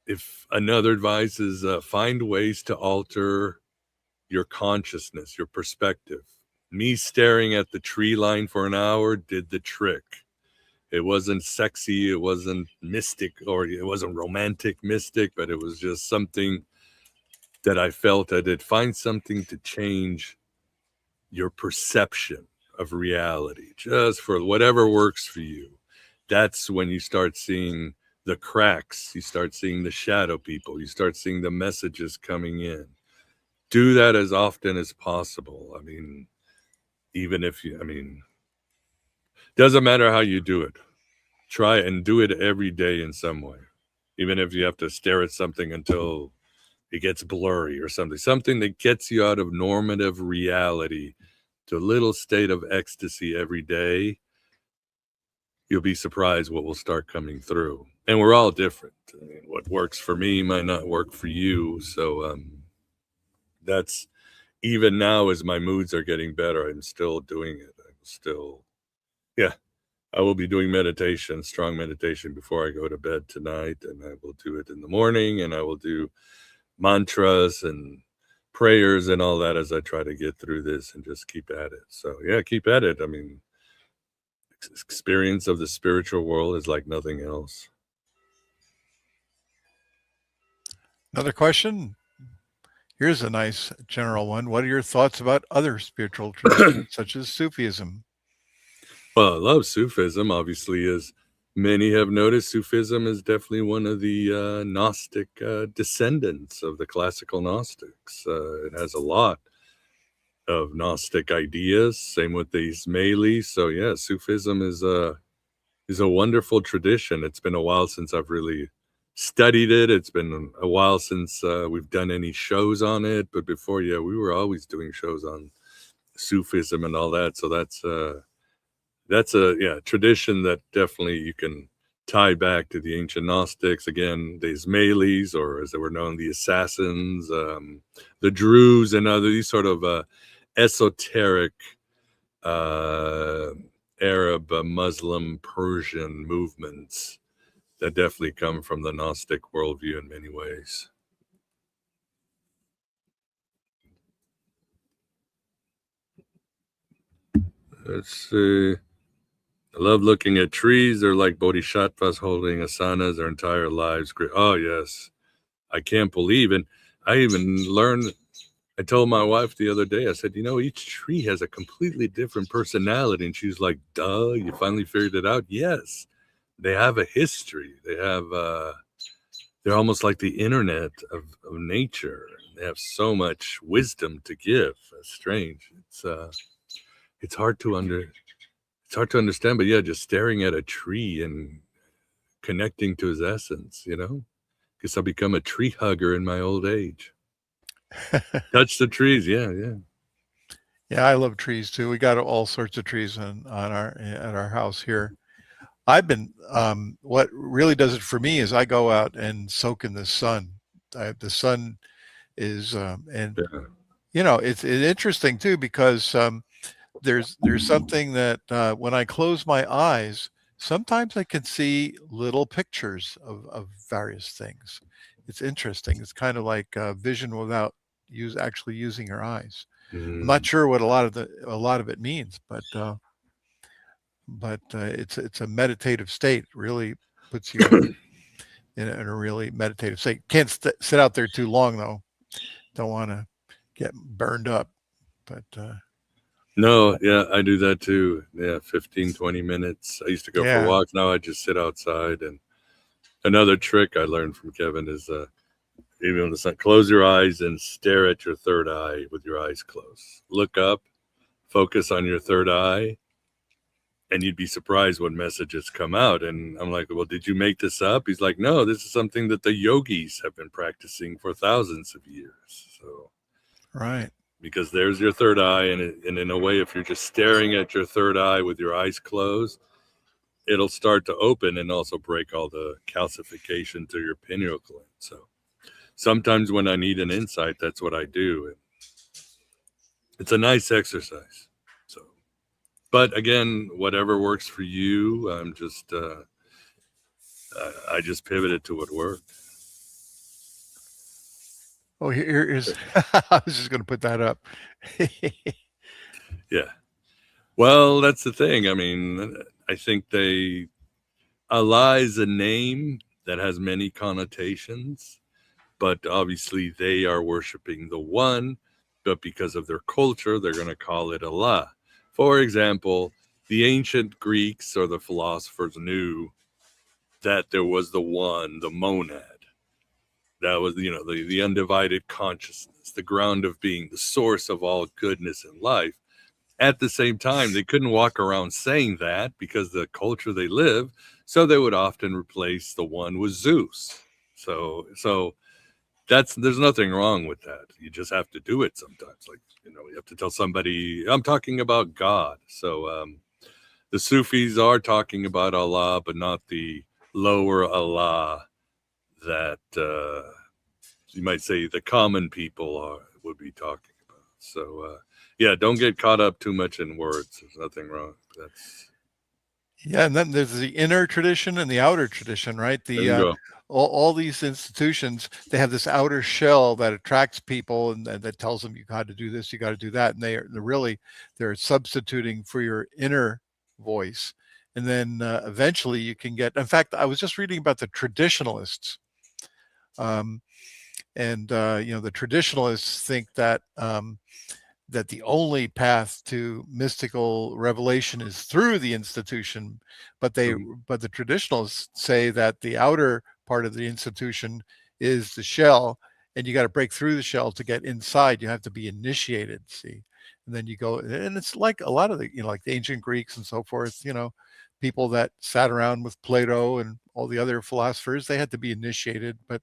if another advice is find ways to alter your consciousness, your perspective. Me staring at the tree line for an hour did the trick. It wasn't sexy, it wasn't mystic, or it wasn't romantic mystic, but it was just something that I felt I did. Find something to change your perception of reality, just for whatever works for you. That's when you start seeing the cracks, you start seeing the shadow people, you start seeing the messages coming in. Do that as often as possible. I mean, doesn't matter how you do it. Try and do it every day in some way, even if you have to stare at something until it gets blurry or something that gets you out of normative reality to a little state of ecstasy every day. You'll be surprised what will start coming through. And we're all different. I mean, what works for me might not work for you. So that's, even now as my moods are getting better, I'm still doing it. I will be doing meditation, strong meditation, before I go to bed tonight, and I will do it in the morning, and I will do mantras and prayers and all that as I try to get through this and just keep at it. So yeah, keep at it. I mean, experience of the spiritual world is like nothing else. Another question. Here's a nice general one. What are your thoughts about other spiritual traditions such as Sufism? Well, I love Sufism, obviously, as many have noticed. Sufism is definitely one of the Gnostic descendants of the classical Gnostics. It has a lot of Gnostic ideas. Same with the Ismailis. So yeah, Sufism is a wonderful tradition. It's been a while since I've really studied it. It's been a while since we've done any shows on it. But before, yeah, we were always doing shows on Sufism and all that. So that's a tradition that definitely you can tie back to the ancient Gnostics. Again, the Ismailis, or as they were known, the Assassins, the Druze, and other these sort of esoteric Arab, Muslim, Persian movements that definitely come from the Gnostic worldview in many ways. Let's see. I love looking at trees. They're like bodhisattvas holding asanas their entire lives. Great. Oh, yes. I can't believe it. I even learned, I told my wife the other day, I said, each tree has a completely different personality. And she's like, duh, you finally figured it out? Yes. They have a history. They're almost like the internet of nature. They have so much wisdom to give. That's strange. It's hard to understand, but yeah, just staring at a tree and connecting to his essence, Guess I'll become a tree hugger in my old age. Touch the trees, yeah. Yeah, I love trees too. We got all sorts of trees at our house here. I've been what really does it for me is I go out and soak in the sun. The sun is and Yeah. it's interesting too because there's something that when I close my eyes, sometimes I can see little pictures of various things. It's interesting. It's kind of like vision without actually using your eyes. I'm not sure what a lot of it means, but it's a meditative state. It really puts you in a really meditative state. Can't sit out there too long though. Don't want to get burned up. But No, yeah, I do that too. Yeah, 15, 20 minutes. I used to go for yeah, walks. Now I just sit outside. And another trick I learned from Kevin is even in the sun, close your eyes and stare at your third eye with your eyes closed. Look up, focus on your third eye, and you'd be surprised what messages come out. And I'm like, well, did you make this up? He's like, no, this is something that the yogis have been practicing for thousands of years. So, right. because there's your third eye, and in a way, if you're just staring at your third eye with your eyes closed, it'll start to open and also break all the calcification to your pineal gland. So sometimes when I need an insight, that's what I do. It's a nice exercise. So, but again, whatever works for you, I just pivoted to what worked. Oh, here's I was just going to put that up. Yeah. Well, that's the thing. I mean, I think Allah is a name that has many connotations, but obviously they are worshiping the one, but because of their culture, they're going to call it Allah. For example, the ancient Greeks or the philosophers knew that there was the one, the monad. That was, the undivided consciousness, the ground of being, the source of all goodness in life. At the same time, they couldn't walk around saying that because the culture they live, so they would often replace the one with Zeus. So there's nothing wrong with that. You just have to do it sometimes. Like, you have to tell somebody, I'm talking about God. So the Sufis are talking about Allah, but not the lower Allah that you might say the common people would be talking about. So yeah, don't get caught up too much in words. There's nothing wrong. Yeah, and then there's the inner tradition and the outer tradition, right? There you go. All these institutions, they have this outer shell that attracts people and that tells them you got to do this, you got to do that, and they're substituting for your inner voice. And then eventually you can get. In fact, I was just reading about the traditionalists, and the traditionalists think that that the only path to mystical revelation is through the institution, but the traditionalists say that the outer part of the institution is the shell, and you got to break through the shell to get inside. You have to be initiated, see, and then you go, and it's like a lot of the like the ancient Greeks and so forth. People that sat around with Plato and all the other philosophers, they had to be initiated, but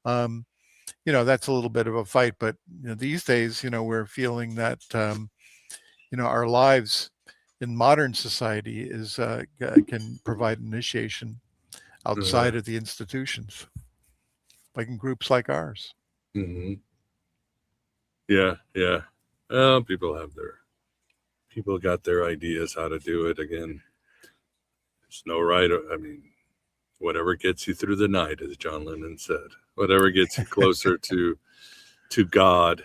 that's a little bit of a fight. But these days, we're feeling that our lives in modern society can provide initiation outside of the institutions, like in groups like ours. Mm-hmm. Yeah. People got their ideas how to do it. Again, there's no right. I mean, whatever gets you through the night, as John Lennon said, whatever gets you closer to God.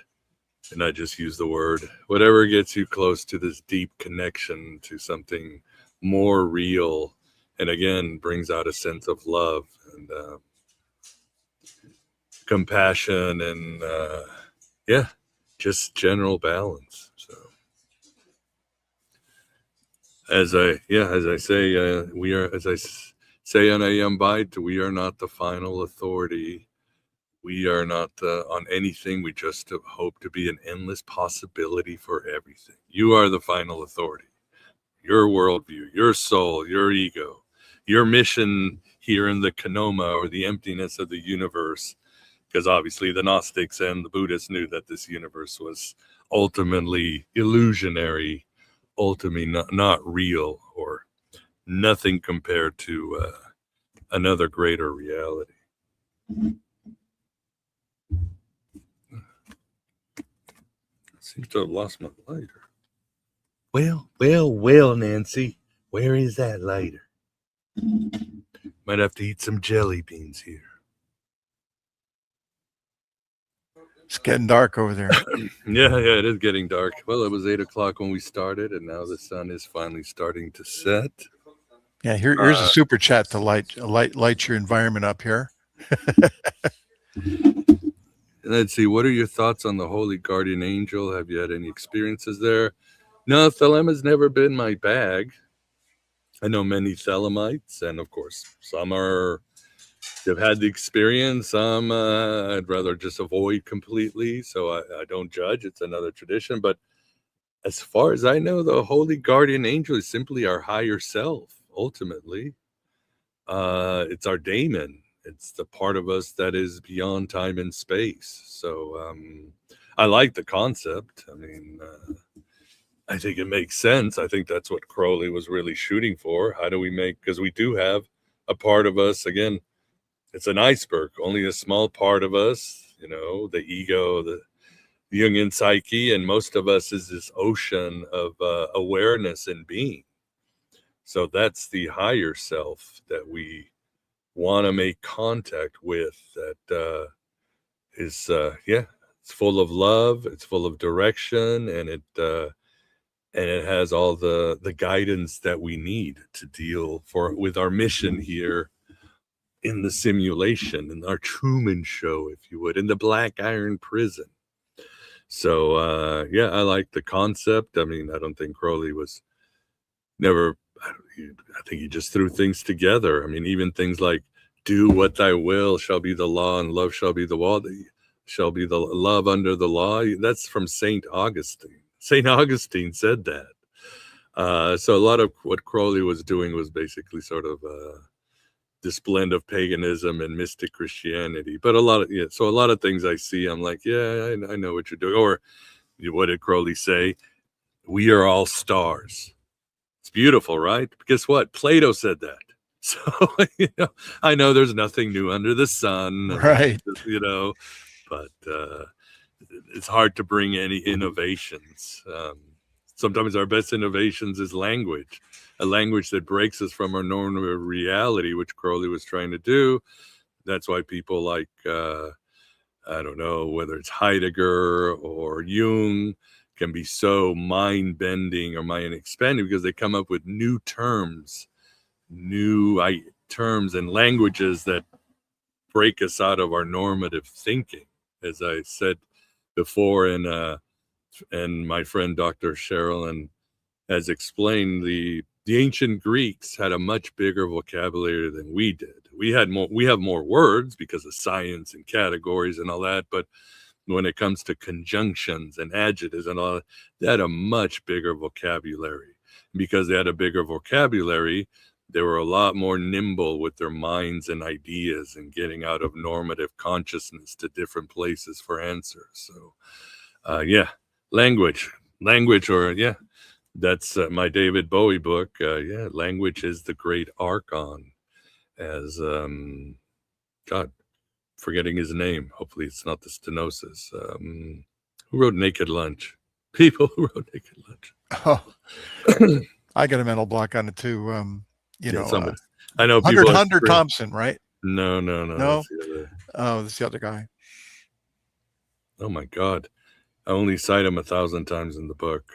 and I just use the word, whatever gets you close to this deep connection to something more real, and again brings out a sense of love and compassion and yeah, just general balance. So as I say, we are, as I say on AM Byte, we are not the final authority. We are not on anything. We just hope to be an endless possibility for everything. You are the final authority. Your worldview, your soul, your ego, your mission here in the Kanoma, or the emptiness of the universe. Because obviously the Gnostics and the Buddhists knew that this universe was ultimately illusionary, ultimately not real, or nothing compared to another greater reality. I seem to have lost my lighter. Well, Nancy, where is that lighter? Might have to eat some jelly beans here. It's getting dark over there. Yeah, it is getting dark. Well, it was 8 o'clock when we started, and now the sun is finally starting to set. Yeah, here's a super chat to light your environment up here. Let's see, what are your thoughts on the Holy Guardian Angel? Have you had any experiences there? No, Thelema's never been my bag. I know many Thelemites, and of course, some have had the experience. Some I'd rather just avoid completely, so I don't judge. It's another tradition. But as far as I know, the Holy Guardian Angel is simply our higher self, ultimately. It's our daemon. It's the part of us that is beyond time and space. So I like the concept. I mean, I think it makes sense. I think that's what Crowley was really shooting for. How do we make, because we do have a part of us, again, it's an iceberg, only a small part of us, the ego, the Jungian psyche, and most of us is this ocean of awareness and being. So that's the higher self that we want to make contact with, that is it's full of love, it's full of direction, and it has all the guidance that we need to deal with our mission here in the simulation, in our Truman Show, if you would, in the Black Iron Prison. So I like the concept. I mean, I don't think Crowley was never, I think he just threw things together. I mean, even things like do what thy will shall be the law, and love shall be the law, shall be the love under the law. That's from St. Augustine. St. Augustine said that. So a lot of what Crowley was doing was basically sort of this blend of paganism and mystic Christianity. But a lot of things I see, I'm like, yeah, I know what you're doing. Or what did Crowley say? We are all stars. It's beautiful, right? Guess what? Plato said that. So, I know there's nothing new under the sun, right? But it's hard to bring any innovations. Sometimes our best innovations is language, a language that breaks us from our normal reality, which Crowley was trying to do. That's why people like, I don't know, whether it's Heidegger or Jung, can be so mind-bending or mind-expanding, because they come up with new terms and languages that break us out of our normative thinking. As I said before, and my friend Dr. Sherilyn has explained, the ancient Greeks had a much bigger vocabulary than we did. We have more words because of science and categories and all that, but when it comes to conjunctions and adjectives and all, they had a much bigger vocabulary. Because they had a bigger vocabulary, they were a lot more nimble with their minds and ideas and getting out of normative consciousness to different places for answers. So, language, or that's my David Bowie book. Language is the great archon, as God, forgetting his name. Hopefully it's not the stenosis. Who wrote Naked Lunch? People who wrote Naked Lunch. Oh, I got a mental block on it too. I know people. Hunter Thompson, right? No. That's the other guy. Oh my God. I only cite him 1,000 times in the book.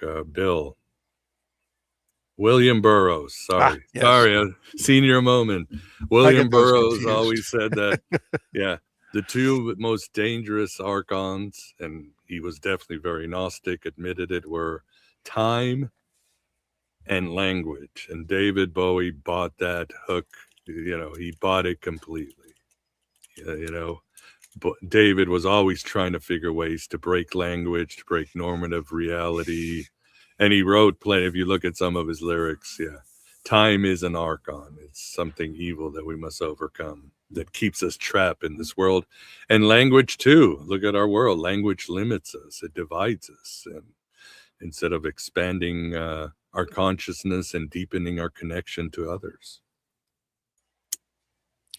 William Burroughs. Sorry, Yes, senior moment. I William get those Burroughs confused. always said that, yeah, the two most dangerous archons, and he was definitely very Gnostic, admitted it, were time and language. And David Bowie bought that hook. He bought it completely. But David was always trying to figure ways to break language, to break normative reality. And he wrote plenty. If you look at some of his lyrics, yeah, time is an archon. It's something evil that we must overcome that keeps us trapped in this world. And language, too. Look at our world. Language limits us, it divides us. And instead of expanding our consciousness and deepening our connection to others.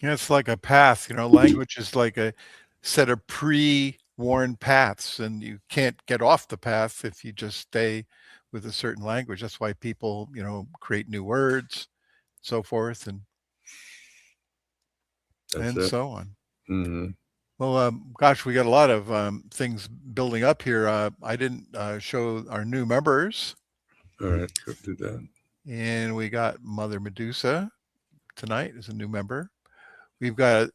Yeah, it's like a path. Language is like a set of pre-worn paths, and you can't get off the path if you just stay with a certain language. That's why people, create new words, so forth, and That's it. so on. Mm-hmm. Well, gosh, we got a lot of things building up here. I didn't show our new members. All right, go do that. And we got Mother Medusa tonight as a new member. We've got a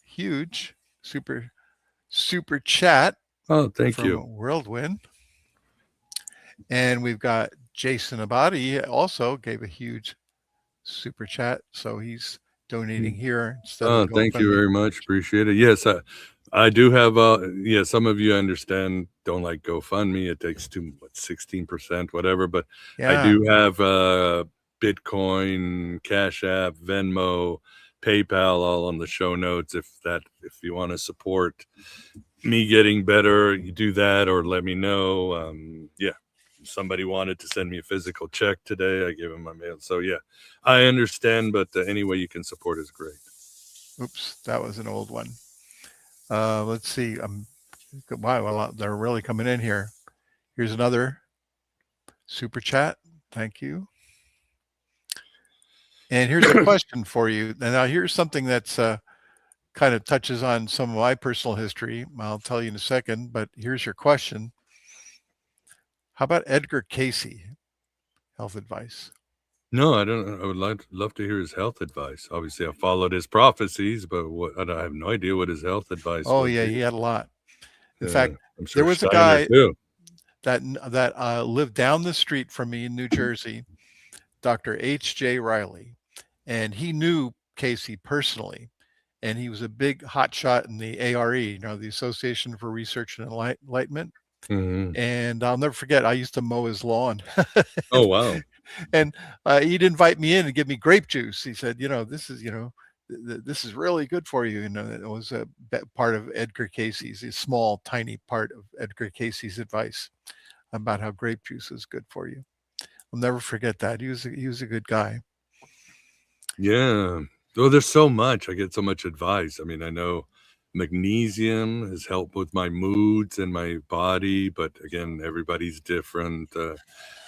huge super chat. Oh, thank from you. Whirlwind. And we've got Jason Abadi also gave a huge super chat. So he's donating here instead of GoFundMe. Thank you very much. Appreciate it. Yes, I do have, some of you I understand don't like GoFundMe. It takes 16%, whatever. But I do have Bitcoin, Cash App, Venmo, PayPal, all on the show notes. If you want to support me getting better, you do that, or let me know. Somebody wanted to send me a physical check today. I gave him my mail. So yeah, I understand, but any way you can support is great. Oops, that was an old one. Let's see. Wow, they're really coming in here. Here's another super chat. Thank you. And here's a question for you. And now here's something that's kind of touches on some of my personal history. I'll tell you in a second, but here's your question. How about Edgar Cayce? Health advice? No, I don't. I would love to hear his health advice. Obviously, I followed his prophecies, but I have no idea what his health advice was. Oh yeah, he had a lot. In fact, there was Steiner a guy too. that lived down the street from me in New Jersey, Dr. H.J. Riley, and he knew Cayce personally, and he was a big hotshot in the ARE, the Association for Research and Enlightenment. Mm-hmm. And I'll never forget, I used to mow his lawn. Oh wow! And he'd invite me in and give me grape juice. He said, this is, this is really good for you. It was a part of Edgar Cayce's, a small, tiny part of Edgar Cayce's advice about how grape juice is good for you. I'll never forget that. He was a good guy. Yeah. Oh, there's so much. I get so much advice. I mean, I know magnesium has helped with my moods and my body, but again, everybody's different.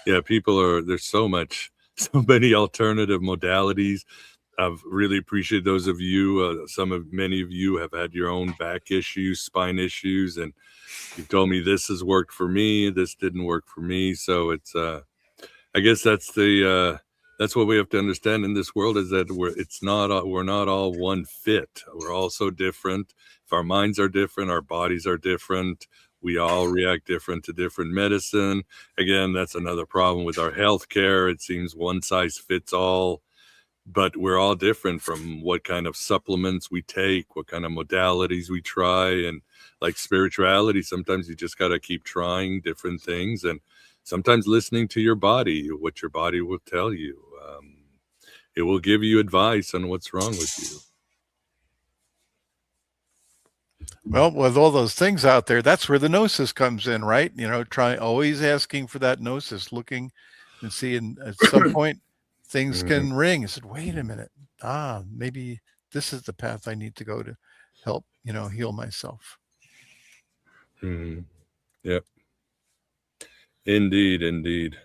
There's so many alternative modalities. I've really appreciated those of you. Many of you have had your own back issues, spine issues, and you've told me this has worked for me, this didn't work for me. So it's, I guess that's what we have to understand in this world, is that we're not all one fit. We're all so different. If our minds are different, our bodies are different. We all react different to different medicine. Again, that's another problem with our healthcare. It seems one size fits all, but we're all different from what kind of supplements we take, what kind of modalities we try. And like spirituality, sometimes you just got to keep trying different things, and sometimes listening to your body, what your body will tell you. It will give you advice on what's wrong with you. Well, with all those things out there, that's where the gnosis comes in, right? Always asking for that gnosis, looking and seeing at some point things can ring. I said, wait a minute. Maybe this is the path I need to go to help, heal myself. Mm-hmm. Yep. Indeed.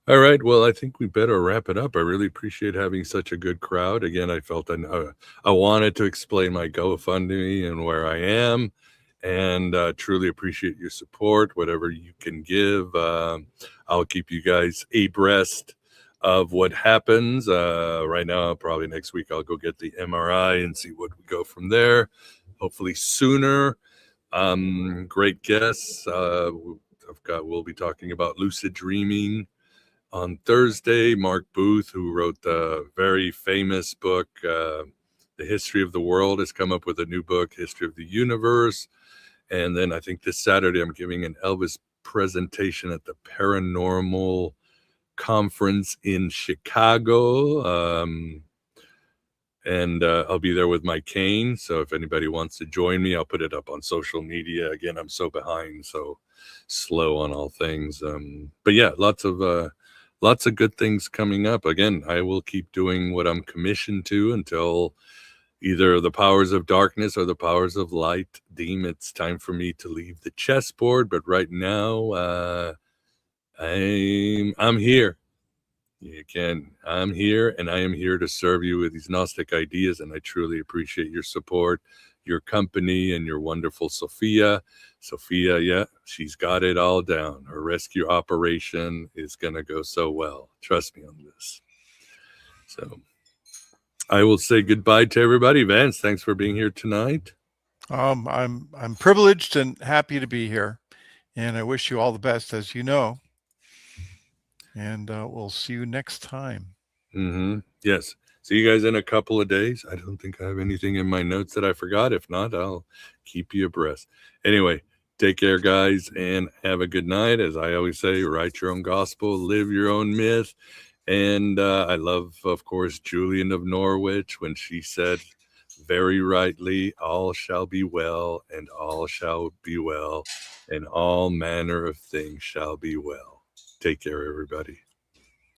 All right. Well, I think we better wrap it up. I really appreciate having such a good crowd. Again, I felt I wanted to explain my GoFundMe and where I am. and truly appreciate your support. Whatever you can give, I'll keep you guys abreast of what happens. Right now, probably next week, I'll go get the MRI and see what we go from there. Hopefully sooner. Great guests. We'll be talking about lucid dreaming on Thursday. Mark Booth, who wrote the very famous book, The History of the World, has come up with a new book, History of the Universe. And then I think this Saturday I'm giving an Elvis presentation at the Paranormal Conference in Chicago. And I'll be there with my cane. So if anybody wants to join me, I'll put it up on social media. Again, I'm so behind, so slow on all things. But yeah, lots of good things coming up. Again, I will keep doing what I'm commissioned to until either the powers of darkness or the powers of light deem it's time for me to leave the chessboard. But right now, I'm here. I'm here, and I am here to serve you with these Gnostic ideas, and I truly appreciate your support, your company, and your wonderful Sophia. Sophia, yeah, she's got it all down. Her rescue operation is going to go so well. Trust me on this. So I will say goodbye to everybody. Vance, thanks for being here tonight. I'm privileged and happy to be here, and I wish you all the best, as you know. And we'll see you next time. Yes. See you guys in a couple of days. I don't think I have anything in my notes that I forgot. If not, I'll keep you abreast. Anyway, take care, guys, and have a good night. As I always say, write your own gospel, live your own myth. And I love, of course, Julian of Norwich when she said very rightly, all shall be well, and all shall be well, and all manner of things shall be well. Take care, everybody.